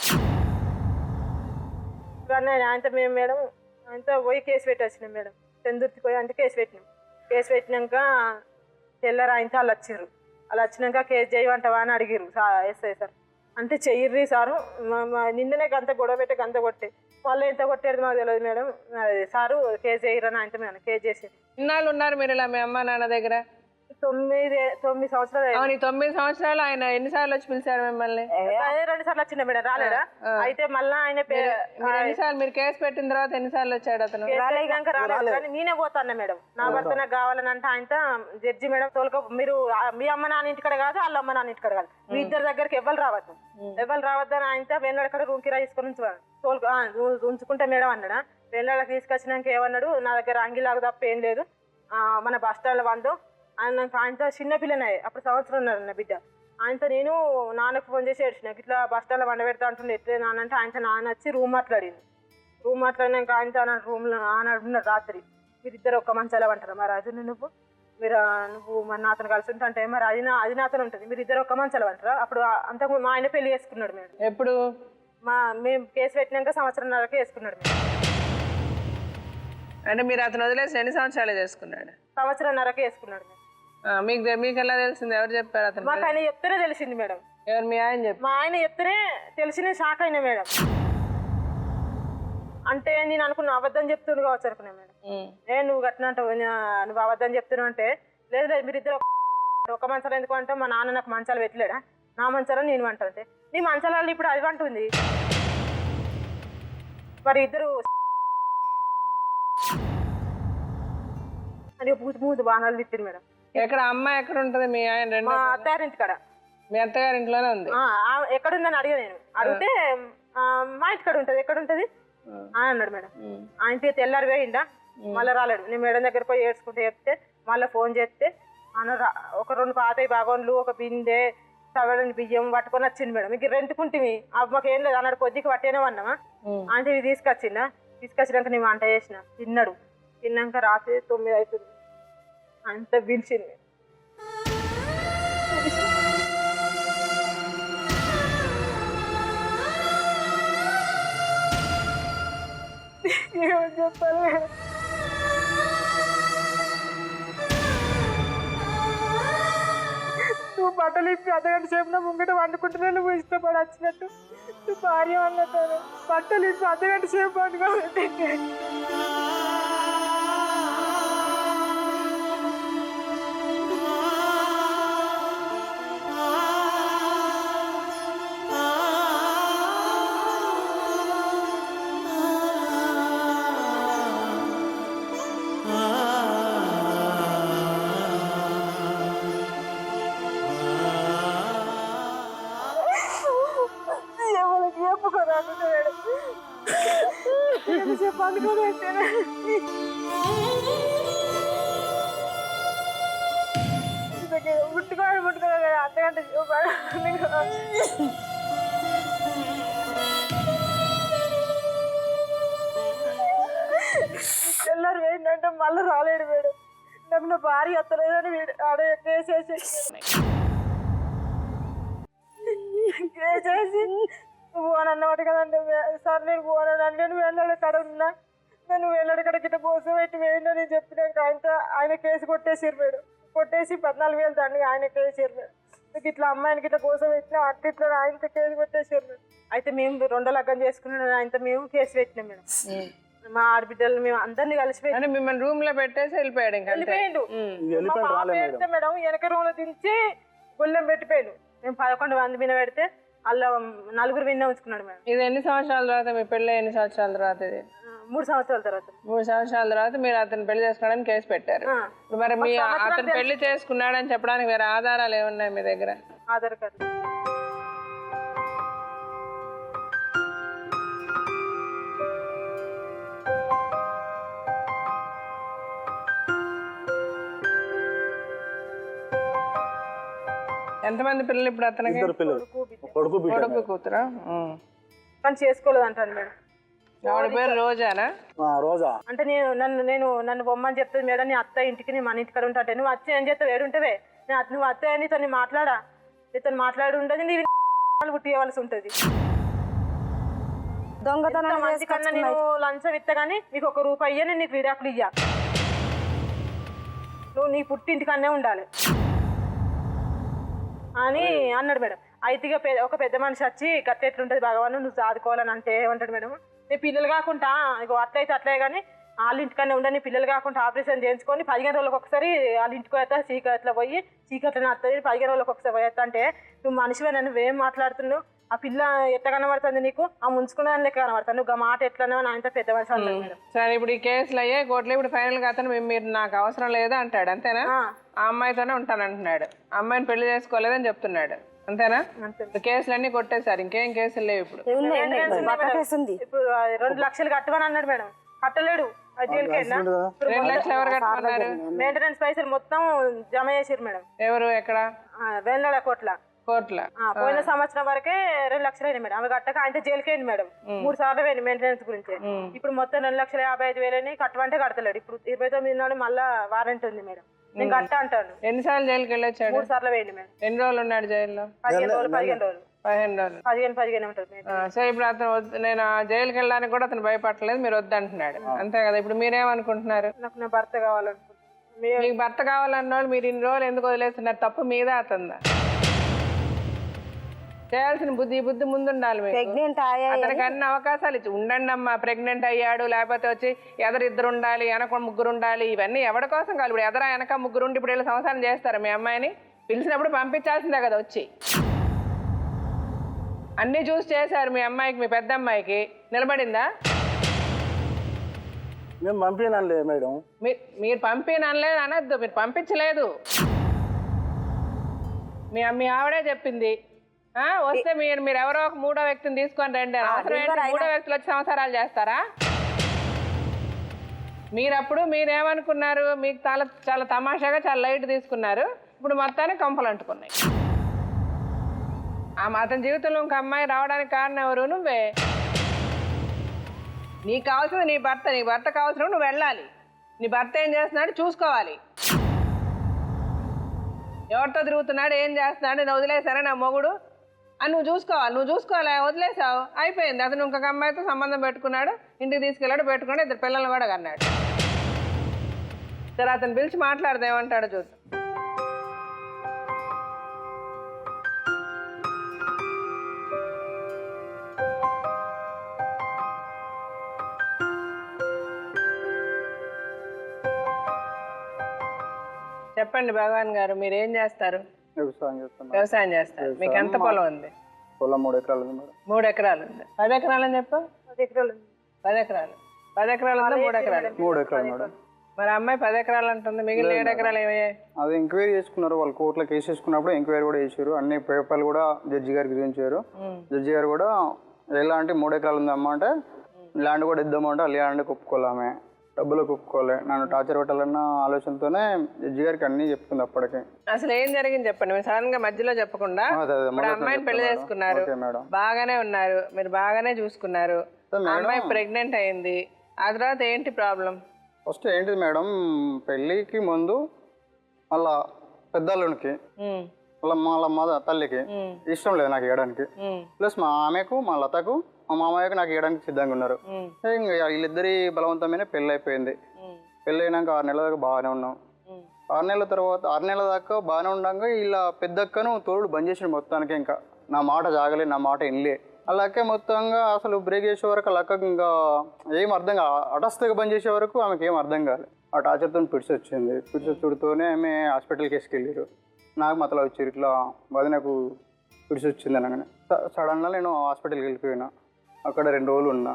ఆయనతో మేము మేడం ఆయనతో పోయి కేసు పెట్టి వచ్చినాం మేడం చందుర్తి పోయి అంటే కేసు పెట్టినాం కేసు పెట్టినాక తెల్లరు ఆయనతో వాళ్ళు వచ్చిర్రు అలా వచ్చినాక కేసు చేయమంటావా అని అడిగిర్రు ఎస్ఐ సార్ అంటే చెయ్యర్రి సారు నిన్ననే గంత గొడవ పెట్టి గంత కొట్టే వాళ్ళు ఎంత కొట్టేది మాకు తెలియదు మేడం సారు కేసు చేయరని ఆయనతో మేము కేసు చేసేది ఇన్నాళ్ళు ఉన్నారు మీరు ఇలా మీ అమ్మ నాన్న దగ్గర 9 సంవత్సరాలు 9 సంవత్సరాలు ఆయన ఎన్నిసార్లు వచ్చి పిలిచారు మిమ్మల్ని 2 సార్లు వచ్చిండ మేడం రాలేడా అయితే మళ్ళీ ఆయన ఎన్నిసార్లు మీరు కేసు పెట్టిన తర్వాత ఎన్నిసార్లు వచ్చాడు అతను రాలేక రాలేదు కానీ నేనే పోతాను మేడం నా భర్త నాకు కావాలని అంటే ఆయనతో జడ్జి మేడం తోలుకో మీరు మీ అమ్మ నాన్న ఇంటికాడ కాదు వాళ్ళ అమ్మ నాన్న ఇంటికాడ కాదు మీ ఇద్దరి దగ్గరికి ఎవరు రావద్దని ఆయనతో వెన్నడక్కడ రూమ్ కిరా తీసుకొని ఉంచుకుంటే మేడం అన్నాడా వెన్నడకి తీసుకొచ్చినాక ఏమన్నాడు నా దగ్గర అంగిలాగా తప్ప ఏం లేదు మన బస్ స్టాండ్లో వందు ఆయనతో చిన్నపిల్లనే అప్పుడు సంవత్సరం ఉన్నారు నా బిడ్డ ఆయనతో నేను నాన్నకు ఫోన్ చేసి ఏడ్చిన ఇట్లా బస్ స్టాండ్లో వండ పెడతా అంటుండే ఎట్లే నాన్న అంటే ఆయనతో నాన్న వచ్చి రూమ్ మాట్లాడినాక ఆయనతో రూమ్లో ఉన్నాడు రాత్రి మీరిద్దరు ఒక్క మంచాల అంటారు మరి అది నువ్వు మరి నాతను కలిసి ఉంటే మరి అది నాతను ఉంటుంది మీరు ఇద్దరు ఒక్క మంచాల అంటారా అప్పుడు అంతకు మా ఆయన పెళ్లి చేసుకున్నాడు మేడం ఎప్పుడు మేము కేసు పెట్టినాక సంవత్సరంన్నరకే వేసుకున్నాడు మేడం అంటే మీరు అతను వదిలేసి ఎన్ని సంవత్సరాలు చేసుకున్నాడు సంవత్సరంన్నరకే వేసుకున్నాడు మేడం మీకు ఎలా తెలిసింది ఎవరు చెప్పారు అతను మాకు ఆయన చెప్తేనే తెలిసింది మేడం ఎవరు మీ ఆయన చెప్పారు మా ఆయన చెప్తేనే తెలిసిన షాక్ అయినా మేడం అంటే నేను అనుకున్నా అబద్ధం చెప్తుండు కావచ్చు అనుకున్నా మేడం నువ్వు గట్టిన అంటావు నువ్వు అబద్ధం చెప్తున్నావు అంటే లేదు లేదు మీరిద్దరు ఒక మంచాలు ఎందుకు అంటే మా నాన్న నాకు మంచాలు పెట్టలేడా నా మంచాలని నేను అంటా అంటే నీ మంచాలలో ఇప్పుడు అది అంటుంది మరి ఇద్దరు అని మూడు బాణాలు తిట్టింది మేడం ఎక్కడ అమ్మ ఎక్కడ ఉంటుంది మీ ఆయన మా అత్తగారింటి కాడ మీ అత్తగారింట్లోనే ఉంది ఎక్కడుందని అడిగా నేను అడిగితే మా ఇంటి కాడ ఉంటుంది ఎక్కడ ఉంటుంది అని అన్నాడు మేడం ఆయనకి తెల్లారి పోయిందా మళ్ళీ రాలేడు నేను మేడం దగ్గర పోయి ఏడ్చుకుంటే చెప్తే మళ్ళీ ఫోన్ చేస్తే ఒక 2 పాతవి బాగోన్లు ఒక బిందె తగడని బియ్యం పట్టుకొని వచ్చింది మేడం మీకు రెంట్కుంటే మాకు ఏం లేదు అన్నాడు కొద్దికి పట్టేనే అన్నామా అంటే ఇవి తీసుకొచ్చినాక నేను వంట చేసిన తిన్నాక రాత్రి 9 అవుతుంది అంత పిలిచింది ఏమని చెప్పాలి నువ్వు బట్టలు ఇప్పి అర్ధగంట సేపు ముంగట వండుకుంటున్నా నువ్వు ఇష్టపడి వచ్చినట్టు నువ్వు భార్య అన్నట్టు బట్టలు ఇప్పి అర్ధగంట సేపు వండుకోవాలంటే ముట్టుకోవాలి అర్ధగంట తెల్లారు వేయండి మళ్ళీ రాలేడు వీడు నాకు నా భార్య ఎత్తలేదని వీడు ఆడ కేసేసి చేసి నువ్వు అని అన్నమాట కదండి. సార్ నేను పోనని నేను వెళ్ళాడు కాడ ఉన్నా, నేను వెళ్ళాడు కాడ గిట్ట కోసం పెట్టి వేయండి చెప్పినాక ఆయన కేసు కొట్టేసారు మేడం. కొట్టేసి 14,000 దండి ఆయన కేసారు మేడం. మీకు ఇట్లా అమ్మాయినికి ఇట్లా కోసం పెట్టినా ఇట్లా ఆయనతో కేసు పెట్టేసారు మేడం. అయితే మేము 2 లగ్గం చేసుకున్నాం, ఆయనతో మేము కేసు పెట్టినాం మేడం. మా ఆడబిడ్డలు మేము అందరినీ కలిసి అంటే మిమ్మల్ని రూమ్ లో పెట్టేసి వెళ్ళిపోయాడు. ఇంకా వెళ్ళిపోయిండు. మా పాప పెడితే మేడం వెనక రూమ్ లో దించి గొల్లెం పెట్టిపోయాడు. మేము 11 మంది మీద పెడితే అలా 4 విన్న ఉంచుకున్నాడు మేడం. ఇది ఎన్ని సంవత్సరాల తర్వాత మీ పెళ్ళి? ఎన్ని సంవత్సరాల తర్వాత? ఇది 3 సంవత్సరాల తర్వాత. 3 సంవత్సరాల తర్వాత మీరు అతను పెళ్లి చేసుకోవడానికి కేసు పెట్టారు. ఇప్పుడు మరి మీ అతను పెళ్లి చేసుకున్నాడని చెప్పడానికి వేరే ఆధారాలు ఏమున్నాయి మీ దగ్గర? ఆధార్ కార్డు. ఎంతమంది పిల్లలు ఇప్పుడు అతనికి? కొడుకు కూతురా? కానీ చేసుకోలేదు అంటాను మేడం. ఆవిడ పేరు రోజానా? రోజా. అంటే నన్ను బొమ్మని చెప్తుంది మేడం, నీ అత్త ఇంటికి నీ మన ఇంటికి ఉంటా, నువ్వు వచ్చి ఏం చేస్తావు, ఏడుంటావే నువ్వు అత్త నీతో మాట్లాడా, నీతో మాట్లాడి ఉంటుంది, నీ పుట్టియవలసి ఉంటుంది. దొంగతనం మంచి కన్నా నేను లంచం ఇస్తా కానీ నీకు 1 రూపాయి ఇయ్య, నేను నీకు విడాకులు ఇయ్యా, నువ్వు నీ పుట్టింటికన్నే ఉండాలి అని అన్నాడు మేడం. అయితే ఒక పెద్ద మనిషి వచ్చి గట్టెట్లుంటుంది భగవాన్ నువ్వు చదువుకోవాలని అంటే ఏమంటాడు మేడం, నీ పిల్లలు కాకుండా ఇగో అట్లయితే అట్లే కానీ వాళ్ళ ఇంటికన్నా ఉండని, పిల్లలు కాకుండా ఆపరేషన్ చేయించుకొని 15 రోజులకు ఒకసారి వాళ్ళ ఇంటికి పోయేస్తా, చీకట్లో పోయి చీకట్లనే వస్తుంది, 15 రోజులకు ఒకసారి పోయేస్తా అంటే నువ్వు మనిషివే, నువ్వేం మాట్లాడుతున్నావు, ఆ పిల్ల ఎట్లా కనబడుతుంది నీకు, ఆ ముంచుకున్న లెక్క కనబడుతుంది, నువ్వు ఆ మాట ఎట్లనే ఆయనతో పెద్ద మనిషి అన్నాడు మేడం. సరే ఇప్పుడు ఈ కేసులు అయ్యే కోర్టులో, ఇప్పుడు ఫైనల్ గా అతను మీరు నాకు అవసరం లేదు అంటాడు అంతేనా? ఆ అమ్మాయితోనే ఉంటానంటున్నాడు, అమ్మాయిని పెళ్లి చేసుకోలేదని చెప్తున్నాడు అంతేనా? కేసులన్నీ కొట్టేశారు, ఇంకేం కేసులు లేవు ఇప్పుడు. ఇప్పుడు 2 లక్షలు కట్టమని అన్నాడు మేడం, కట్టలేడు. 2 లక్షలు ఎవరు కట్టుకున్నారు? మెయింటెనెన్స్ పైసలు మొత్తం జమ చేసారు మేడం. ఎవరు ఎక్కడ? వేలాడ కోట్ల. పోయిన సంవత్సరం వరకే 2 లక్షలు అయినాయి మేడం. అవి కట్టక ఆయన జైలుకి అయింది మేడం. 3 సార్లు పోయింది మెయింటెనెన్స్ గురించి. ఇప్పుడు మొత్తం 2,55,000 కట్టమంటే కడతలేడు. ఇప్పుడు 29 నాడు మళ్ళా వారెంట్ ఉంది మేడం, నేను కట్ట అంటాను. ఎన్నిసార్లు జైలుకి వెళ్ళొచ్చాడు? 3 సార్లు పోయింది మేడం. ఎన్ని రోజులు ఉన్నాడు జైల్లో? 15 రోజులు. 15 రోజులు. 15 ఉంటుంది. సో ఇప్పుడు అతను నేను జైలుకి వెళ్ళడానికి కూడా అతను భయపడలేదు, మీరు వద్దంటున్నాడు అంతే కదా? ఇప్పుడు మీరేమనుకుంటున్నారు? నాకు నా భర్త కావాలనుకుంటున్నాను. మీకు భర్త కావాలన్న వాళ్ళు మీరు ఇన్ని రోజులు ఎందుకు వదిలేస్తున్నారు? తప్పు మీద అతనిదా? చేయాల్సిన బుద్ధి ముందు ఉండాలి. అతనికి అన్ని అవకాశాలు ఇచ్చి ఉండండి అమ్మా, ప్రెగ్నెంట్ అయ్యాడు, లేకపోతే వచ్చి ఎదరిద్దరు ఉండాలి, వెనక 3 ఉండాలి, ఇవన్నీ ఎవరి కోసం కాదు. ఇప్పుడు ఎదర వెనక 3 ఉండి ఇప్పుడు వీళ్ళు సంసారం చేస్తారా? మీ అమ్మాయిని పిలిచినప్పుడు పంపించాల్సిందే కదా వచ్చి. అన్నీ చూసి చేశారు మీ అమ్మాయికి, మీ పెద్ద అమ్మాయికి నిలబడిందా? మేము పంపినలే మేడం. మీరు పంపినలేదు అనద్దు, మీరు పంపించలేదు, మీ ఆవిడే చెప్పింది. వస్తే మీరు ఎవరో ఒక 3వ వ్యక్తిని తీసుకొని రండి. అవసరం ఏంటి 3వ వ్యక్తులు వచ్చి సంసారాలు చేస్తారా? మీరప్పుడు మీరేమనుకున్నారు? మీకు చాలా తమాషాగా చాలా లైట్ తీసుకున్నారు. ఇప్పుడు మొత్తానికి కంపలు అంటుకున్నాయి. అతని జీవితంలో ఇంక అమ్మాయి రావడానికి కారణం ఎవరు? నువ్వే. నీకు కావాల్సింది నీ భర్త కావాల్సినప్పుడు నువ్వు వెళ్ళాలి. నీ భర్త ఏం చేస్తున్నాడు చూసుకోవాలి. ఎవరితో తిరుగుతున్నాడు, ఏం చేస్తున్నాడు, నేను వదిలేశారా నా మొగుడు అని నువ్వు చూసుకోవాలి. వదిలేసావు, అయిపోయింది. అతను ఇంకొక అమ్మాయితో సంబంధం పెట్టుకున్నాడు, ఇంటికి తీసుకెళ్ళాడు, పెట్టుకున్నాడు, 2 పిల్లలు కూడా కన్నాడు. సరే అతను పిలిచి మాట్లాడదాం ఏమంటాడో చూద్దాం. చెప్పండి భగవాన్ గారు, మీరు ఏం చేస్తారు? వ్యవసాయం చేస్తారు. మీకు ఎంత పొలం ఉంది? పొలం 3 ఎకరాలు ఉంది మేడం. 3 ఎకరాలు ఉంది. 10 ఎకరాలు అని చెప్పు. 10 ఎకరాలు. 10 ఎకరాలు. 10 ఎకరాలు ఉందా? 3 ఎకరాలు. 3 ఎకరాలు మేడం. మరి అమ్మాయి 10 ఎకరాలు అంటుంది, మిగిలిన 7 ఎకరాలు ఏమయ్యాయి? అది ఎంక్వైరీ చేసుకున్నారు వాళ్ళు, కోర్టులో కేసు వేసుకున్నప్పుడు ఎంక్వైరీ కూడా చేశారు. అన్ని పేపర్లు కూడా జడ్జి గారికి చూపించారు. జడ్జి గారు కూడా ఎలా అంటే 3 ఎకరాలు ఉందమ్మా అంటే ల్యాండ్ కూడా ఇద్దామంటే ల్యాండ్ ఒప్పుకోలేమే, డబ్బులకు ఒప్పుకోలే, నన్ను టార్చర్ పెట్టాలన్న ఆలోచనతోనే జడ్జి గారికి అన్ని చెప్పుకుంది. అప్పటికి అసలు ఏం జరిగింది చెప్పండి. మీరు సడన్ గా మధ్యలో చెప్పకుండా అమ్మాయిని పెళ్లి చేసుకున్నారు, బాగానే ఉన్నారు, మీరు బాగానే చూసుకున్నారు, అమ్మాయి ప్రెగ్నెంట్ అయింది, ఆ తర్వాత ఏంటి ప్రాబ్లం? ఫస్ట్ ఏంటిది మేడం, పెళ్ళికి ముందు అలా పెద్దల్లునికి వాళ్ళ తల్లికి ఇష్టం లేదు నాకు ఇవ్వడానికి. ప్లస్ మా ఆమెకు మా లతకు మా మామయ్యకు నాకు ఇవ్వడానికి సిద్ధంగా ఉన్నారు. ఇంకా వీళ్ళిద్దరి బలవంతమైన పెళ్ళి అయిపోయింది. పెళ్ళి అయినాక 6 నెలల దాకా బాగానే ఉన్నాం. 6 నెలల దాకా బాగానే ఉండగా ఇలా పెద్దక్కను తోడు బంద్ చేసిన మొత్తానికి. ఇంకా నా మాట జాగలే, నా మాట వినలే. అలాగే మొత్తంగా అసలు బ్రేక్ చేసే వరకు అలా ఇంకా ఏం అర్థం కాదు. అటస్థగా బంద్ చేసే వరకు ఆమెకి ఏం అర్థం కాలేదు. ఆ టార్చర్తో పిడిచి వచ్చింది. పిడిచి వచ్చుడుతోనే ఆమె హాస్పిటల్కి వేసుకెళ్ళారు. నాకు మతలా వచ్చారు ఇట్లా వదినకు పిడిచి వచ్చింది అనగానే సడన్గా నేను హాస్పిటల్కి వెళ్ళిపోయినా. అక్కడ 2 రోజులు ఉన్నా.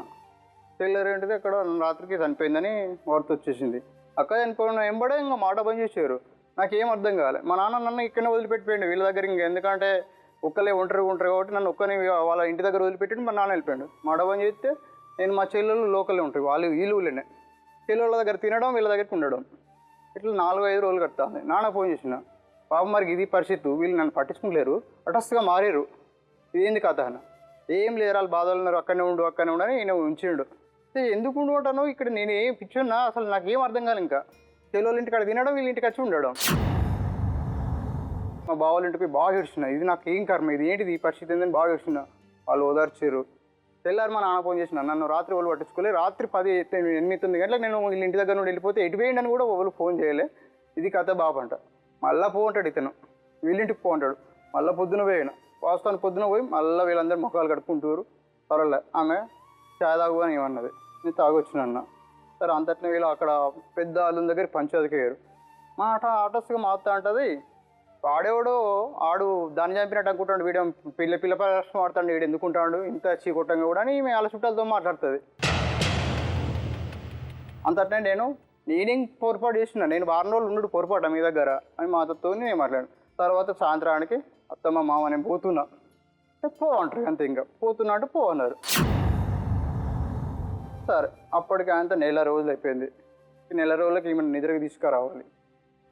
తెల్లారేంటిది అక్కడ రాత్రికి చనిపోయిందని వార్త వచ్చేసింది. అక్క చనిపోయిన వెంబడే ఇంకా మాట బంద్ చేశారు. నాకేం అర్థం కాలే. మా నాన్న నన్ను ఇక్కడనే వదిలిపెట్టిపోయిండు వీళ్ళ దగ్గర. ఇంకా ఎందుకంటే ఒక్కలే ఒంటరిగా ఉంటారు కాబట్టి నన్ను ఒక్కనే వాళ్ళ ఇంటి దగ్గర వదిలిపెట్టి మా నాన్న వెళ్ళిపోయాడు. మాట బంద్ చేస్తే నేను మా చెల్లెళ్ళు లోకల్లో ఉంటారు, వాళ్ళు వీళ్ళునే చెల్లెళ్ళ దగ్గర తినడం, వీళ్ళ దగ్గరికి ఉండడం. ఇట్లా 4-5 రోజులు కడుతుంది. నాన్న ఫోన్ చేసిన, పాప మరి ఇది పరిస్థితి, వీళ్ళు నన్ను పట్టించుకోలేరు, అటస్గా మారారు, ఇదేంది కథ అన్న. ఏం లేరు, వాళ్ళు బాధలు ఉన్నారు, అక్కడనే ఉండు అని నేను ఉంచిండు. ఎందుకు ఉండుంటాను ఇక్కడ, నేను ఏం పిచ్చున్నా అసలు నాకేం అర్థం కాదు. ఇంకా చెల్లెళ్ళ ఇంటికాడ తినడం, వీళ్ళ ఇంటికి వచ్చి ఉండడం. మా బావాళ్ళ ఇంటికి బాగా ఏడ్చున్నా, ఇది నాకు ఏం కర్మ, ఇది ఏంటిది ఈ పరిస్థితి ఏంటని బాగా ఏడ్చున్నా. వాళ్ళు ఓదార్చారు. తెల్లారి మా నాన్న ఫోన్ చేసిన, నన్ను రాత్రి వాళ్ళు పట్టించుకోలే. రాత్రి 8-9 గంటలకు నేను వీళ్ళ ఇంటి దగ్గర నుండి వెళ్ళిపోతే ఎటు వేయండి అని కూడా వాళ్ళు ఫోన్ చేయలే. ఇది కథ బాబు అంట. మళ్ళీ పో అంటాడు ఇతను, వీళ్ళింటికి పో అంటాడు. మళ్ళీ పొద్దున పోయినా, వాస్తాను పొద్దున పోయి మళ్ళీ వీళ్ళందరూ ముఖాలు కడుక్కుంటారు. త్వరలే ఆమె చాయ్ తాగు అని ఏమన్నది, నేను తాగొచ్చినన్న. సరే అంతట్నే వీళ్ళు అక్కడ పెద్ద వాళ్ళ దగ్గర పంచాయతీకి అయ్యారు. మా ఆటోస్గా మారుతా ఉంటుంది, ఆడేవాడు ఆడు దాన్ని చంపినట్టు అనుకుంటాడు, వీడు పిల్ల ప్రశ్న ఆడుతాడు, వీడు ఎందుకుంటాడు ఇంత చీకొట్టంగా కూడా అని వాళ్ళ చుట్టాలతో మాట్లాడుతుంది. అంతట్నే నేనేం పొరపాటు చేసిన, నేను వారం రోజులు ఉండు పొరపాటు మీ దగ్గర అని మా అత్తతో నేను మాట్లాడాను. తర్వాత సాయంత్రానికి అత్తమ్మ మామ నేను పోతున్నా, పో అంటారు అంతే. ఇంకా పోతున్నా అంటే పో అన్నారు. సరే అప్పటికి అంత 1 రోజులు అయిపోయింది. ఈ 1 రోజులకి ఈమె నిద్రకి తీసుకురావాలి.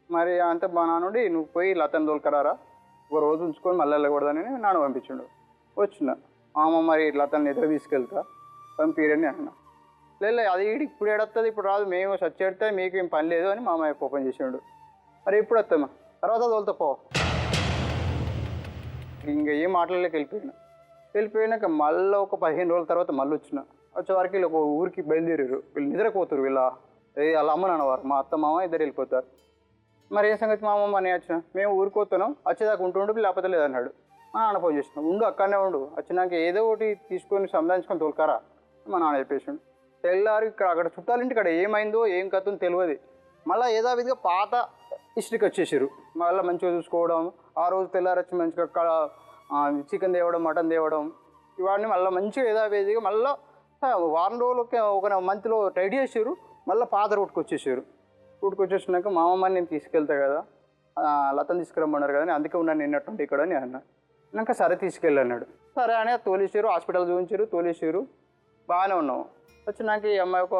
మరి అంత మా నాన్నుండి, నువ్వు పోయి లతను తోలుకరారా, ఒక రోజు ఉంచుకొని మళ్ళీ వెళ్ళకూడదని నాన్న పంపించిండు. వచ్చిన అమ్మ మరి లతను నిద్ర తీసుకెళ్తా పంపిరని అన్నా. లేదు అది ఇప్పుడు ఏడొస్తుంది, ఇప్పుడు రాదు, మేము సచ్చేడితే మీకు ఏం పని లేదు అని మామయ్య కోపం చేసిండు. మరి ఇప్పుడు వస్తామా, తర్వాత తోలుతా పో. ఇంకా ఏం మాట్లాడలేక వెళ్ళిపోయినాక మళ్ళీ ఒక 15 రోజుల తర్వాత మళ్ళీ వచ్చేవారికి వీళ్ళు ఒక ఊరికి బయలుదేరారు. వీళ్ళు నిద్రపోతారు, వాళ్ళ అమ్మ నాన్నవారు, మా అత్త మామ ఇద్దరు వెళ్ళిపోతారు. మరి ఏ సంగతి మా అమ్మమ్మ అని వచ్చిన, మేము ఊరికి పోతున్నాం, వచ్చేదాకా ఉంటుండు, లేకపోతే లేదన్నాడు. మా నాన్న ఫోన్ చేసినాం, ఉండు అక్కడనే ఉండు, వచ్చినాక ఏదో ఒకటి తీసుకొని సంధానించుకొని తోలుకారా మా నాన్న చెప్పేసిండు. తెల్లారి అక్కడ చుట్టాలింటి ఇక్కడ ఏమైందో ఏం కథో తెలియదు. మళ్ళీ యథావిధిగా పాత హిస్టరీకి వచ్చేసారు. మళ్ళీ మంచిగా చూసుకోవడం, ఆ రోజు తెల్లారి వచ్చి మంచిగా చికెన్ తేవడం, మటన్ తేవడం, ఇవన్నీ మళ్ళీ మంచిగా యథావిధిగా మళ్ళీ వారం రోజులకి ఒక మంత్లో టైడ్ చేసారు. మళ్ళీ పాత రూట్కి వచ్చేసినాక మా అమ్మని నేను తీసుకెళ్తా కదా, లతను తీసుకురమ్మన్నారు కదా, అందుకే ఉన్నాను నిన్నట్టుంటే ఇక్కడ అని అన్నా. నాకు సరే తీసుకెళ్ళన్నాడు. సరే అని తోలేసారు, హాస్పిటల్ చూపించారు, తోలేసారు, బాగానే ఉన్నాము. వచ్చినాక ఈ అమ్మాయి ఒక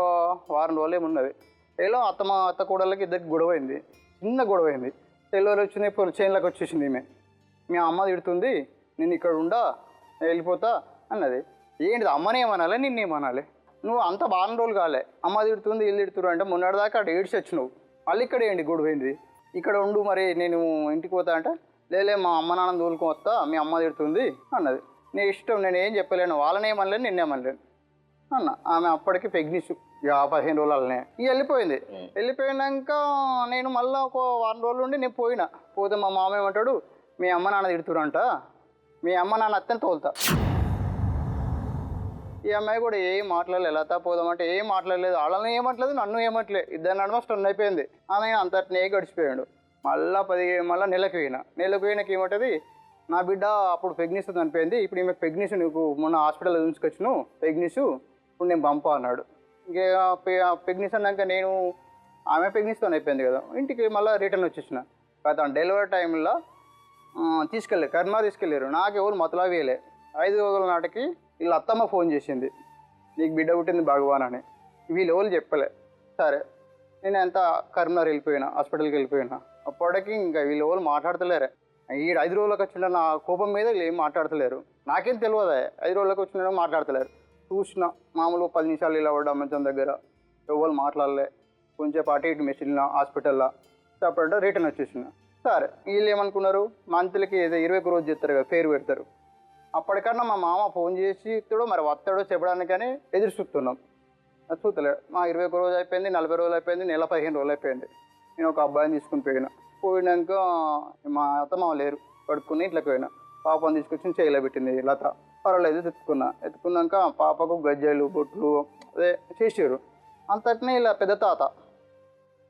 వారం రోజులు ఏమున్నది. అత్త కూడళ్ళకి ఇద్దరికి గొడవైంది, చిన్న గొడవైంది. తెల్లవారు వచ్చింది, చైన్లోకి వచ్చేసింది. మీ అమ్మ తిడుతుంది, నేను ఇక్కడ ఉండా వెళ్ళిపోతా అన్నది. ఏంటిది అమ్మనేమనాలి నిన్నేమనాలి, నువ్వు అంత వారం రోజులు కాలే, అమ్మ తిడుతుంది వీళ్ళు తిడుతున్నారు అంటే మొన్నటిదాకా అక్కడ ఏడ్చి వచ్చినావు, మళ్ళీ ఇక్కడ ఏంటి గొడవైంది, ఇక్కడ ఉండు మరి నేను ఇంటికి పోతా అంటే లేలే మా అమ్మ నాన్న తోలుకొని వస్తా, మీ అమ్మ తిడుతుంది అన్నది. నీ ఇష్టం, నేను ఏం చెప్పలేను, వాళ్ళనేమనలేను నిన్నేమనలేను అన్న. ఆమె అప్పటికి ప్రెగ్నెన్సీ 15 రోజులనే వెళ్ళిపోయింది. వెళ్ళిపోయినాక నేను మళ్ళీ ఒక వారం రోజులు ఉండి నేను పోతే మా మామ ఏమంటాడు, మీ అమ్మ నాన్న తిడుతురంట, మీ అమ్మ నాన్న అత్తని తోలుతా. ఈ అమ్మాయి కూడా ఏం మాట్లాడలేదు, లతా పోదామంటే ఏం మాట్లాడలేదు, వాళ్ళని ఏమట్లేదు, నన్ను ఏమట్లేదు, ఇద్దరు నడుమ స్టన్ అయిపోయింది. ఆమె అంతటినే గడిచిపోయాడు. మళ్ళీ నెలకు పోయినాక ఏమంటుంది, నా బిడ్డ అప్పుడు ప్రెగ్నెన్సీ చనిపోయింది, ఇప్పుడు ఈమె ప్రెగ్నెన్సీ నీకు మొన్న హాస్పిటల్లో చూసుకొచ్చును, ప్రెగ్నెన్సీ ఇప్పుడు నేను పంపా అన్నాడు. ఇంకా ప్రెగ్నెన్సీ అన్నాక ఆమె ప్రెగ్నెన్సీతో అయిపోయింది కదా, ఇంటికి మళ్ళీ రిటర్న్ వచ్చేసిన. గత డెలివరీ టైంలో కర్మ తీసుకెళ్ళారు. నాకు ఎవరు మతలా వేయలే. 5 రోజుల నాటికి వీళ్ళ అత్తమ్మ ఫోన్ చేసింది, నీకు బిడ్డ పుట్టింది భగవాన్ అని. వీళ్ళు ఎవరు చెప్పలే. సరే నేను ఎంత కరీంనగర్ వెళ్ళిపోయినా, హాస్పిటల్కి వెళ్ళిపోయినా, అప్పటికి ఇంకా వీళ్ళు ఎవరు మాట్లాడతలేరే. 5 రోజులకు వచ్చిన నా కోపం మీద వీళ్ళు ఏం మాట్లాడతలేరు. నాకేం తెలియదా, 5 రోజులకు వచ్చిన మాట్లాడతలేరు. చూసిన మామూలు 10 నిమిషాలు ఇలా పడ్డా మంచం దగ్గర, ఎవరు మాట్లాడలే. కొంచెం అటు ఇటు మెసిలిన హాస్పిటల్లో. అప్పుడు రిటర్న్ వచ్చేసిన. సరే వీళ్ళు ఏమనుకున్నారు, మంత్లకి ఏదో 21 రోజు చెప్తారు కదా, పేరు పెడతారు. అప్పటికన్నా మా మామ ఫోన్ చేసి ఇస్తాడో మరి వస్తాడో చెప్పడానికని ఎదురు చూస్తున్నాం. అది చూస్తలేడు. మా 21 రోజు అయిపోయింది, 40 రోజులు అయిపోయింది, నెల 15 రోజులు అయిపోయింది. నేను ఒక అబ్బాయిని తీసుకుని పోయినాక మా అత్తమ్మ లేరు, పడుకుని ఇంట్లోకి పోయినా. పాపని తీసుకొచ్చి చేయలో పెట్టింది లత. పర్వాలేదు ఎత్తుకున్నాక పాపకు గజ్జలు బొట్లు అదే చేసారు. అంతటినీ ఇలా పెద్ద తాత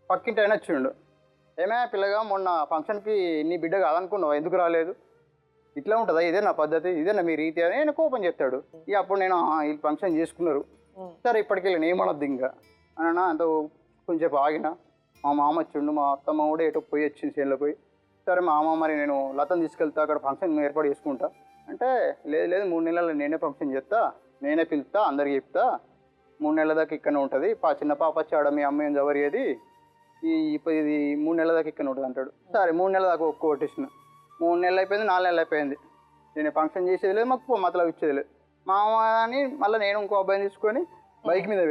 పక్కింటి అయినా వచ్చిండు. ఏమే పిల్లగా మొన్న ఫంక్షన్కి నీ బిడ్డ కాదనుకున్నావు, ఎందుకు రాలేదు? ఇట్లా ఉంటుందా, ఇదే నా పద్ధతి, ఇదే నా మీ రీతి అని నేను కోపం చెప్తాడు. ఇక అప్పుడు నేను వీళ్ళు ఫంక్షన్ చేసుకున్నారు, సరే ఇప్పటికి వెళ్ళి ఏమనొద్దు ఇంకా అన్నా. అంత కొంచెంసేపు ఆగిన, మా మామ వచ్చిండు, మా అత్తమ్మ కూడా ఎటో పోయి వచ్చింది చేనులో పోయి. సరే మా అమ్మ మరి నేను లతను తీసుకెళ్తా, అక్కడ ఫంక్షన్ ఏర్పాటు చేసుకుంటా అంటే, లేదు 3 నెలలు నేనే ఫంక్షన్ చేస్తా, నేనే పిలుస్తా, అందరికి చెప్తా, 3 నెలల దాకా ఇక్కడనే ఉంటుంది. చిన్న పాప వచ్చాడ మీ అమ్మ ఏం జవరియేది, ఇది 3 నెలల దాకా ఇక్కడ ఉంటుంది అంటాడు. సరే 3 నెలల దాకా కొట్టేసిన. 3 నెలలు అయిపోయింది, 4 నెలలు అయిపోయింది. నేను ఫంక్షన్ చేసేది లేదు, మాకు మతలా ఇచ్చేది లేదు. మా అమ్మ అని మళ్ళీ నేను ఇంకో అబ్బాయిని తీసుకొని బైక్ మీద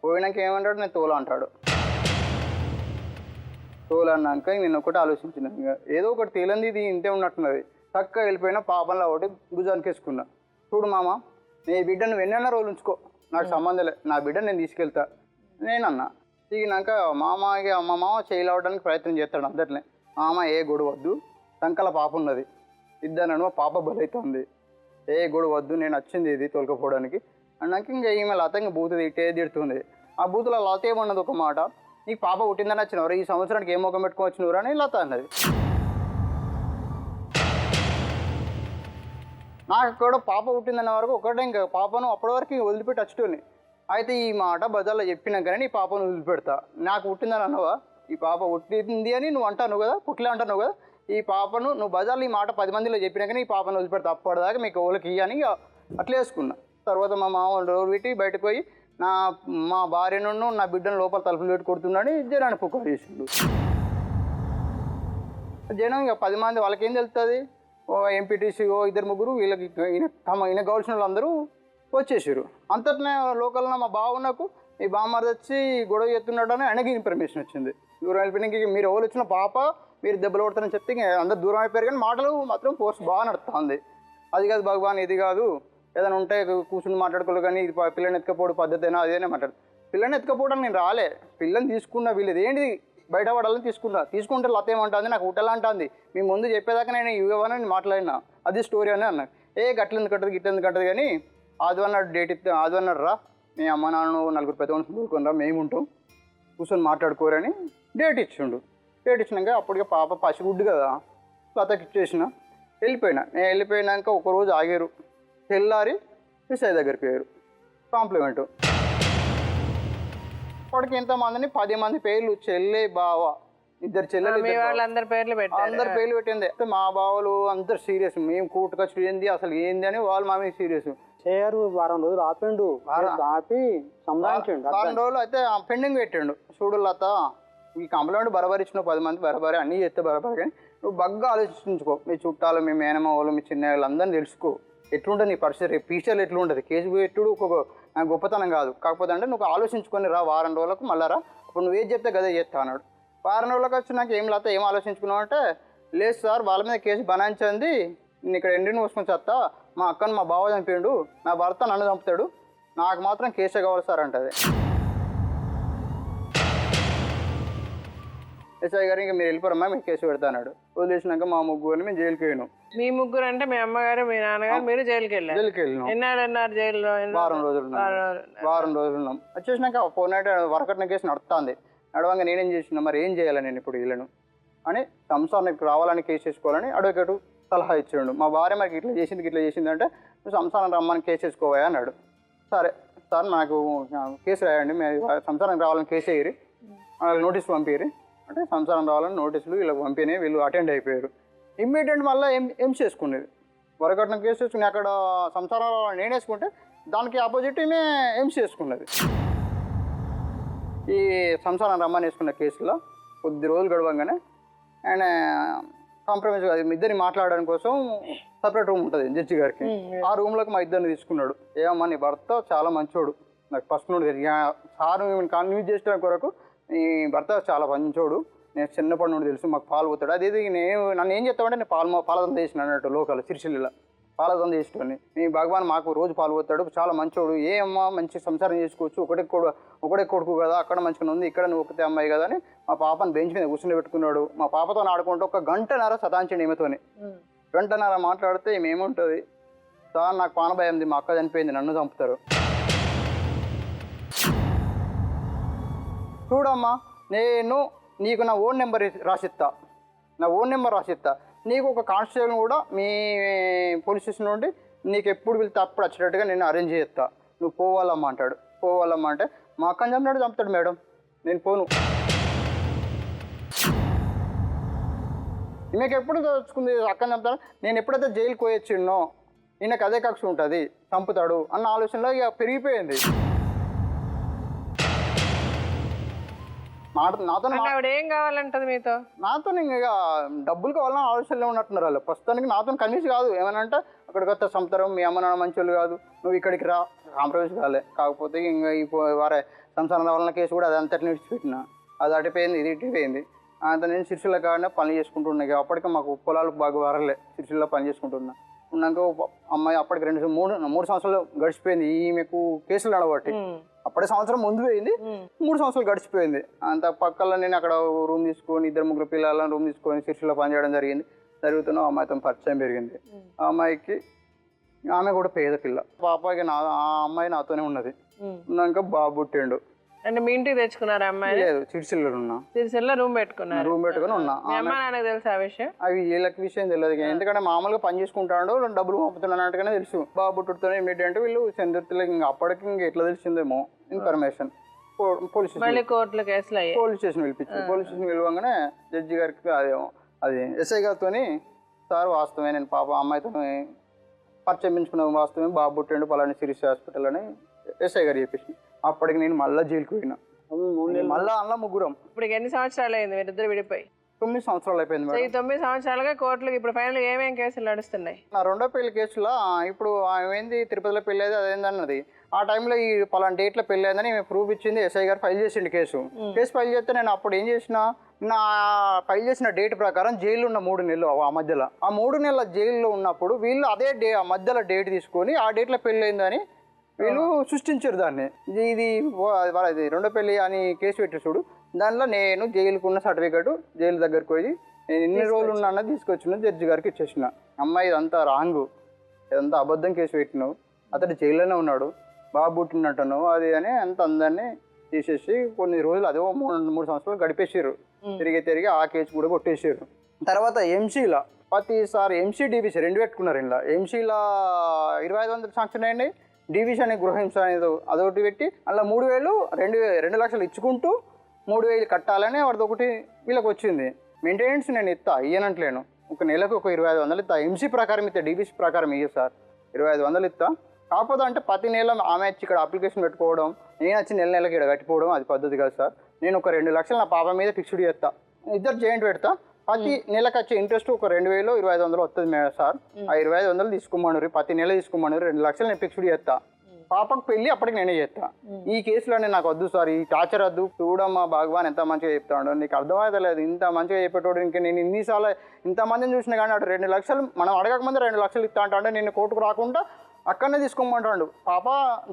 పోయినాక ఏమంటాడు, నేను తోలా అంటాడు. తోలు అన్నాక నేను ఒకటి ఆలోచించిన, ఏదో ఒకటి తేలంది, ఇది ఇంతే ఉన్నట్టున్నది. చక్కగా వెళ్ళిపోయినా పాపంలో ఒకటి భుజానికి వేసుకున్నా. చూడు మామ, నీ బిడ్డ నువ్వు ఎన్నైనా రోజులు ఉంచుకో, నాకు సంబంధం లేదు, నా బిడ్డను నేను తీసుకెళ్తా నేనన్నా. దిగినాక మా మామ చేయలేవడానికి ప్రయత్నం చేస్తాడు అందట్లే. మామ ఏ గొడవ వద్దు, సంకల పాప ఉన్నది, ఇద్దరు పాప బలవుతుంది, ఏ గొడవ వద్దు, నేను వచ్చింది ఇది తోలుకపోవడానికి అన్నాక ఇంకా ఈమె లత ఇంకా బూతు తిడుతుంది. ఆ బూతులో లత ఏమన్నది ఒక మాట, నీకు పాప పుట్టిందని వచ్చినవరా, ఈ సంవత్సరానికి ఏ ముఖం పెట్టుకొని వచ్చినవరా అని లత అన్నది. నాకు కూడా పాప పుట్టిందన్న వరకు ఒకటే, ఇంకా పాపను అప్పటి వరకు వదిలిపెట్టి వచ్చుకొని. అయితే ఈ మాట బజార్లో చెప్పినాకనే నీ పాపను వదిలిపెడతా, నాకు పుట్టిందని అన్నవా, ఈ పాప పుట్టింది అని నువ్వు అంటాను కదా, పుట్టిలే అంటాను కదా, ఈ పాపను నువ్వు బజార్లో ఈ మాట 10 మందిలో చెప్పినాకనే ఈ పాపను వదిలిపెడతా, అప్పటిదాకా మీకు ఓళ్ళకి ఇయ్యని అట్లా వేసుకున్నా. తర్వాత మా మామ డోర్ పెట్టి బయటకు పోయి మా భార్యను నా బిడ్డను లోపల తలుపులు పెట్టి కొడుతున్నాడని జనాన్ని పుకారు చేసిండు. జనం ఇక 10 మంది వాళ్ళకేం తెలుస్తుంది, ఓ ఎంపీటీసీ ఓ 2-3 వీళ్ళకి ఈయన కావాల్సిన వాళ్ళందరూ వచ్చేసారు. అంతట్నే లోకల్న మా బావున్నకు ఈ బామ్మది వచ్చి గొడవ చేస్తున్నాడని ఆయనకి ఇన్ఫర్మేషన్ వచ్చింది. దూరం వెళ్ళిపోయినాక మీరు ఎవరు వచ్చిన పాప మీరు దెబ్బలు కొడతారని చెప్తే అందరు దూరం అయిపోయారు, కానీ మాటలు మాత్రం ఫోర్స్ బాగా నడుస్తుంది. అది కాదు భగవాన్, ఇది కాదు, ఏదైనా ఉంటే కూర్చుని మాట్లాడుకోవాలి, కానీ ఇది పిల్లని ఎత్తుకపోవడం పద్ధతేనా అదేనే మాట్లాడు. పిల్లని ఎత్తుకపోవడం నేను రాలే, పిల్లని తీసుకున్నా, వీళ్ళది ఏంటి బయటపడాలని తీసుకుంటే లత ఏమంటుంది, నాకు ఉట్టలా అంటుంది, మీ ముందు చెప్పేదాకా నేను ఇవ్వనని మాట్లాడినా, అది స్టోరీ అని అన్నా. గట్ల ఎందుకు కట్టదు గిట్ల ఎందుకు కట్టదు, కానీ ఆదివన్నాడు డేట్ ఇస్తే ఆదివన్నాడు రా, మీ అమ్మ నాన్న 4 పెద్ద మనుషులు దూరుకొని రా, మేము ఉంటాం, కూర్చొని మాట్లాడుకోరని డేట్ ఇచ్చిండు. డేట్ ఇచ్చినాక అప్పటికే పాప పసిగుడ్డు కదా, లతకి ఇచ్చేసిన వెళ్ళిపోయినా. నేను వెళ్ళిపోయినాక ఒకరోజు ఆగారు, తెల్లారి విషయ దగ్గరికి పోయారు కాంప్లిమెంటు. అప్పటికి ఎంతమందిని 10 మంది పేర్లు, చెల్లె బావ, 2 చెల్లెలు, అందరి పేర్లు పెట్టింది. మా బావలు అందరు సీరియస్, మేము కూటుకొచ్చి ఏంది అసలు ఏంది అని వాళ్ళు మా మీద సీరియస్. చేయరు, వారం రోజులు ఆపిండు, ఆపి సంభాషించండు. వారం రోజులు అయితే పెండింగ్ పెట్టిండు. చూడు లత, ఈ కంప్లైంట్ బరాబర్ ఇచ్చినావు, 10 మంది బరాబరే, అన్నీ చేస్తే బరాబర్, కానీ నువ్వు బాగా ఆలోచించుకో, మీ చుట్టాలు, మీ మేనమ్మ వాళ్ళు, మీ చిన్న వాళ్ళు అందరినీ తెలుసుకో, ఎట్లుంటుంది నీ పరిస్థితి, రేపు ఫ్యూచర్లో ఎట్లుంటుంది. కేసు పెట్టుడు ఒక గొప్పతనం కాదు, కాకపోతే అంటే నువ్వు ఆలోచించుకొని రా, వారం రోజులకు మళ్ళీ రా, అప్పుడు నువ్వు ఏది చెప్తే గదే చేస్తా అన్నాడు. వారం రోజులకు వచ్చి నాకు ఏం లత ఏం ఆలోచించుకున్నావు అంటే, లేదు సార్ వాళ్ళ మీద కేసు బనాయించింది, నేను ఇక్కడ ఎండిని పోసుకొని చేస్తా, మా అక్కను మా బావ చంపిండు, నా భర్త నన్ను చంపుతాడు, నాకు మాత్రం కేసే కావాలి సార్ అంటది. ఎస్ఐ గారు ఇంకా మీరు వెళ్ళిపోరమ్మా, మీకు కేసు పెడతా అన్నాడు. వదిలేసినాక మా ముగ్గురిని మేము జైలుకి వెళ్ళినాం. మీ ముగ్గురు అంటే మీ అమ్మగారు మీ నాన్నగారు మీరు జైలుకి వెళ్ళారు? జైలుకి వెళ్ళినాం. ఎన్నాడు జైల్లో? వారం రోజులు ఉన్నాం. వచ్చేసినాక ఫోర్ నైట్ వరకట్న కేసు నడుస్తుంది. నడవంగా నేనేం చేసిన, మరి ఏం చేయాలి నేను ఇప్పుడు వీళ్ళను అని, సంసారానికి రావాలని కేసు చేసుకోవాలని అడ్వకేటు సలహా ఇచ్చాడు. మా భార్య మనకి ఇట్లా చేసింది అంటే నువ్వు సంసారం రమ్మని కేసు వేసుకోవా అన్నాడు. సరే సార్ నాకు కేసు రాయండి, సంసారానికి రావాలని కేసు వేయరు, వాళ్ళకి నోటీస్ పంపిరు అంటే సంసారం రావాలని నోటీసులు వీళ్ళకి పంపినాయి, వీళ్ళు అటెండ్ అయిపోయారు. ఇమ్మీడియట్ మళ్ళీ ఏం చేసుకునేది, వరకట్నం కేసు వేసుకుని అక్కడ సంసారం నేను వేసుకుంటే దానికి ఆపోజిట్ ఈమె ఏం చేసుకున్నది. ఈ సంసారం రమ్మని వేసుకున్న కేసులో కొద్ది రోజులు గడవంగానే ఆయన కాంప్రమైజ్ ఇద్దరిని మాట్లాడడానికి కోసం సపరేట్ రూమ్ ఉంటుంది జడ్జి గారికి, ఆ రూమ్లోకి మా ఇద్దరిని తీసుకున్నాడు. ఏమమ్మా నీ భర్త చాలా మంచోడు, నాకు ఫస్ట్ నుండి సార్ కన్విన్స్ చేసిన కొరకు నీ భర్త చాలా మంచోడు, నేను చిన్నప్పటి నుండి తెలుసు, మాకు పాలు పోతాడు. అదే నేను నన్ను ఏం చెప్తామంటే నేను పాలదంద చేసిన అన్నట్టు లోకల్ సిరిసిల్లలో పాలదంద చేసేటోని. మీ భగవాన్ మాకు రోజు పాలు పోతాడు, చాలా మంచోడు, ఏ అమ్మ మంచి సంసారం చేసుకోవచ్చు, ఒకటే కొడుకు కదా, అక్కడ మంచిగా ఉంది, ఇక్కడ నువ్వు ఒకతే అమ్మాయి కదా అని మా పాపను బెంచ్ మీద కూర్చుని పెట్టుకున్నాడు. మా పాపతో ఆడుకుంటూ 1 గంటన్నర సతాంచండి ఈమెతోని. 1 గంటన్నర మాట్లాడితే ఈమె ఏముంటుంది, సార్ నాకు పానభయం ఉంది, మా అక్క చనిపోయింది, నన్ను చంపుతారు. చూడమ్మా, నేను నీకు నా ఓన్ నెంబర్ రాసిస్తా, నీకు ఒక కానిస్టేబుల్ కూడా మీ పోలీస్ స్టేషన్ నుండి నీకు ఎప్పుడు వెళ్తే అప్పుడు వచ్చేటట్టుగా నేను అరేంజ్ చేస్తా, నువ్వు పోవాలమ్మా అంటాడు. పోవాలమ్మా అంటే మా అక్కని చంపుతాడు మేడం, నేను పోను. మీకు ఎప్పుడు తెచ్చుకుంది అక్కని చంపుతాడు, నేను ఎప్పుడైతే జైలుకి పోయొచ్చిన్నో ఈయనకు అదే కక్ష ఉంటుంది, చంపుతాడు అన్న ఆలోచనలో ఇక పెరిగిపోయింది. నాతో ఆవిడ ఏం కావాలంటది మీతో? నాతో ఇక డబ్బులు కావాలని ఆలోచనలో ఉన్నట్టున్నారు వాళ్ళు. ప్రస్తుతానికి నాతో కన్విన్స్ కాదు, ఏమనంటే అక్కడికి వస్తే సంతరం, మీ అమ్మ నాన్న మంచి వాళ్ళు కాదు, నువ్వు ఇక్కడికి రా, కాంప్రమైజ్ కాలే. కాకపోతే ఇంకా ఈ వారే సంసారం వలన కేసు కూడా అది అంతటి నిడిచిపెట్టిన, అది అడిపోయింది, ఇది ఇటుపోయింది. అంత నేను సిరిసిల్ల కాడనే పని చేసుకుంటున్నా. అప్పటికే మాకు పొలాలు బాగా వరలే, సిరిసిల్ల పని చేసుకుంటున్నా. ఉన్నాక అమ్మాయి అప్పటికి 3 సంవత్సరాలు గడిచిపోయింది ఈమెకు కేసులు నడబట్టి. అప్పుడే సంవత్సరం ముందు పోయింది, 3 సంవత్సరాలు గడిచిపోయింది. అంత పక్కన నేను అక్కడ రూమ్ తీసుకొని 2-3 పిల్లలను రూమ్ తీసుకొని సిరిసిల్ల పని చేయడం జరిగింది. జరుగుతున్న అమ్మాయితో పరిచయం పెరిగింది. ఆ అమ్మాయికి, ఆమె కూడా పేద పిల్ల, పాపకి ఆ అమ్మాయి నాతోనే ఉన్నది. ఉన్నాక బాబు పుట్టిండు. అంటే మీ ఇంటికి తెచ్చుకున్నారా అమ్మాయి? లేదు, సిరిసిల్ల ఉన్నా, సిరిసిల్ల రూమ్ పెట్టుకున్నారు. రూమ్ పెట్టుకుని ఉన్నా. అమ్మ నాన్నకు తెలుసు ఆ విషయం? అవి వీళ్ళకి విషయం తెలియదు, ఎందుకంటే మామూలుగా పని చేసుకుంటాడు, డబ్బులు పంపుతున్నాను అన్నట్టుగానే తెలుసు. బాబు పుట్టుతూనే ఏంటంటే వీళ్ళు చంద్రుతులకి ఇంకా అప్పటికి ఇంకా ఎట్లా తెలిసిందేమో ఇన్ఫర్మేషన్. పోలీస్ స్టేషన్ పిలిపించి పోలీస్ స్టేషన్ పిలవగానే జడ్జి గారికి అది ఎస్ఐ గారితో, సార్ వాస్తవమే నేను పాప అమ్మాయితో పరిచయం పెంచుకున్న వాస్తవమే, బాబు పుట్టిండు పలాని సిరిస్ హాస్పిటల్ అని ఎస్ఐ గారు చెప్పేసి. అప్పటికి నేను మళ్ళీ జైలుకి పోయినా, మళ్ళీ అందులో ముగ్గురం. ఇప్పుడు ఎన్ని సంవత్సరాలు అయింది మీరిద్దరు విడిపోయి? 9 సంవత్సరాలు అయిపోయింది మేడం. 9 సంవత్సరాలుగా కోర్టులకు ఇప్పుడు ఫైనల్ ఏమేం కేసులు నడుస్తున్నాయి? నా రెండో పెళ్లి కేసులో ఇప్పుడు ఏంది తిరుపతిలో పెళ్ళి అయితే అదేందన్నది, ఆ టైంలో ఈ పలానా డేట్లో పెళ్ళి అయిందని ప్రూఫ్ ఇచ్చింది, ఎస్ఐ గారు ఫైల్ చేసిండు కేసు ఫైల్ చేస్తే నేను అప్పుడు ఏం చేసిన, నా ఫైల్ చేసిన డేట్ ప్రకారం జైల్లో ఉన్న 3 నెలలు, ఆ మధ్యలో ఆ 3 నెలల జైల్లో ఉన్నప్పుడు వీళ్ళు అదే మధ్యలో డేట్ తీసుకొని ఆ డేట్లో పెళ్ళి అయిందని వీళ్ళు సృష్టించారు దాన్ని. ఇది రెండో పెళ్ళి అని కేసు పెట్టి చూడు, దానిలో నేను జైలుకున్న సర్టిఫికేట్ జైలు దగ్గరికి పోయి నేను ఎన్ని రోజులు ఉన్నా అన్నది తీసుకొచ్చిన జడ్జి గారికి ఇచ్చేసిన. అమ్మాయి ఇదంతా రాంగు, ఇదంతా అబద్ధం కేసు పెట్టినావు, అతడు జైల్లోనే ఉన్నాడు, బాబు పుట్టినట్టున్నావు అది అని అంత అందరినీ తీసేసి కొన్ని రోజులు అదే 3 సంవత్సరాలు గడిపేసారు. తిరిగి ఆ కేసు కూడా కొట్టేసారు. తర్వాత ఎంసీలో ప్రతిసారి ఎంసీ డీబీసీ 2 పెట్టుకున్నారు. ఇలా ఎంసీలో 2500 శాంక్షన్ అయ్యండి, డీబీసీ అనే గృహహింస అనేది అదొకటి పెట్టి అలా 3,000 2 లక్షలు ఇచ్చుకుంటూ 3,000 కట్టాలని వాడిది ఒకటి వీళ్ళకి వచ్చింది. మెయింటెనెన్స్ నేను ఇయ్యనంటలేను, ఒక నెలకు ఒక 2,500 ఇస్తా, ఎంసీ ప్రకారం ఇస్తా, డీబీసీ ప్రకారం ఇయ్య సార్ 2,500 ఇస్తా. కాకపోతే అంటే ప్రతి నెల ఆమె వచ్చి ఇక్కడ అప్లికేషన్ పెట్టుకోవడం, నేను వచ్చి నెలకి ఇక్కడ కట్టిపోవడం అది పద్ధతి కాదు సార్. నేను ఒక 2 లక్షలు నా పాప మీద ఫిక్స్డ్ చేస్తా, ఇద్దరు జాయింట్ పెడతా, ప్రతి నెలకు వచ్చే ఇంట్రెస్ట్ ఒక 2,000 2,500 వస్తుంది మేడం సార్. ఆ 2,500 తీసుకోమన్నారు, ప్రతి నెల తీసుకోమన్నారు, 2 లక్షలు నేను ఫిక్స్డ్ చేస్తా, పాపకు పెళ్ళి అప్పటికి నేనే చేస్తా. ఈ కేసులోనే నాకు వద్దు సార్, ఈ టార్చర్ వద్దు. చూడమ్మా భగవాన్ ఎంత మంచిగా చెప్తాడు, నీకు అర్థమవుతలేదు, ఇంత మంచిగా చెప్పేటోడు ఇంకా నేను ఇన్నిసార్లు ఇంతమందిని చూసినా కానీ అటు 2 లక్షలు మనం అడగకముందే 2 లక్షలు ఇస్తా అంటే నేను కోర్టుకు రాకుండా అక్కడనే తీసుకోమంటాడు. పాప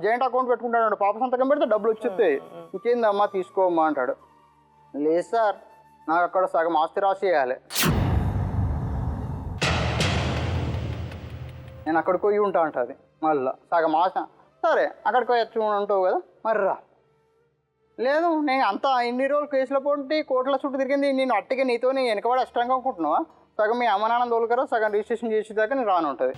జాయింట్ అకౌంట్ పెట్టుకుంటాడు, పాప సంతకం పెడితే డబ్బులు వచ్చేస్తాయి, ఇంకేందమ్మా తీసుకోమ్మా అంటాడు. లేదు సార్, నాకు అక్కడ సగం ఆస్తి రాసి వేయాలి, నేను అక్కడికి పోయి ఉంటా అంటుంది. మళ్ళీ సగం ఆస్తి, సరే అక్కడికి పోయి ఉంటావు కదా మరి రా. లేదు నేను అంతా ఇన్ని రోజులు కేసులో పోటీ కోర్టుల చుట్టూ తిరిగింది, నేను అట్టిగా నీతో వెనకబడి అష్టంగా అనుకుంటున్నావా, సగం మీ అమ్మ నాన్న తోలుకరా, సగం రిజిస్ట్రేషన్ చేసేదాకా నేను రాను ఉంటుంది.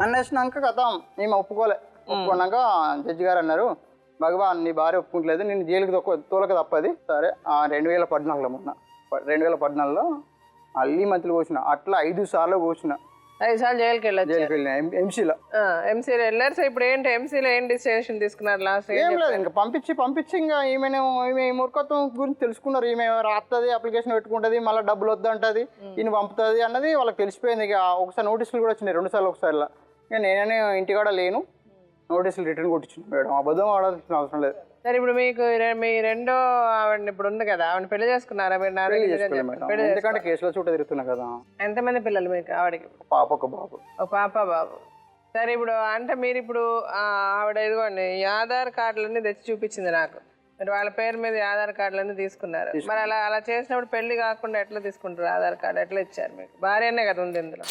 అన్నేసినాక కథం మేము ఒప్పుకున్నాక జడ్జి గారు అన్నారు, భగవాన్ నీ భార్య ఒప్పుకుంటలేదు, నేను జైలుకి తోలక తప్పది. సరే 2014 మొన్న 2014లో మళ్ళీ మంత్రులు కోసిన, అట్లా 5 సార్లు కోసిన, 5 సార్లు జైలుకి వెళ్ళిన ఎంసీలో వెళ్ళారు. సో ఇప్పుడు ఏంటి ఎంసీలో ఏం డిసిషన్ తీసుకున్నారు లాస్ట్? ఏం లేదు, ఇంకా పంపించి ఇంకా ఈమె మూర్ఖత్వం గురించి తెలుసుకున్నారు. ఈమె రాస్తుంది, అప్లికేషన్ పెట్టుకుంటుంది, మళ్ళీ డబ్బులు వద్దంటుంది, ఈయన పంపుతుంది అన్నది వాళ్ళకి తెలిసిపోయింది. ఇక ఒకసారి నోటీసులు కూడా వచ్చినాయి 2 సార్లు. ఒకసారిలా ఇక నేనే ఇంటికాడ లేను, నోటీసులు రిటర్న్ కొట్టించిన మేడం, అబద్ధం ఆడాల్సిన అవసరం లేదు. సరే ఇప్పుడు మీకు మీ రెండో ఆవిడ ఇప్పుడు ఉంది కదా, ఆవిడ పెళ్లి చేసుకున్నారా మీరు? పెళ్లి చేసుకోలేదు మేడం, ఎందుకంటే కేసులో చుట్టూ తిరుగుతున్నా కదా. ఎంతమంది పిల్లలు మీకు ఆవిడకి? పాప ఒక బాబు. ఒక పాప బాబు. సరే ఇప్పుడు అంటే మీరు ఇప్పుడు ఆవిడ ఇదిగోండి ఈ ఆధార్ కార్డులన్నీ తెచ్చి చూపించింది నాకు, మీరు వాళ్ళ పేరు మీద ఆధార్ కార్డులన్నీ తీసుకున్నారు. మరి అలా చేసినప్పుడు పెళ్లి కాకుండా ఎట్లా తీసుకుంటారు? ఆధార్ కార్డు ఎట్లా ఇచ్చారు మీకు? భార్యనే కదా ఉంది ఇందులో.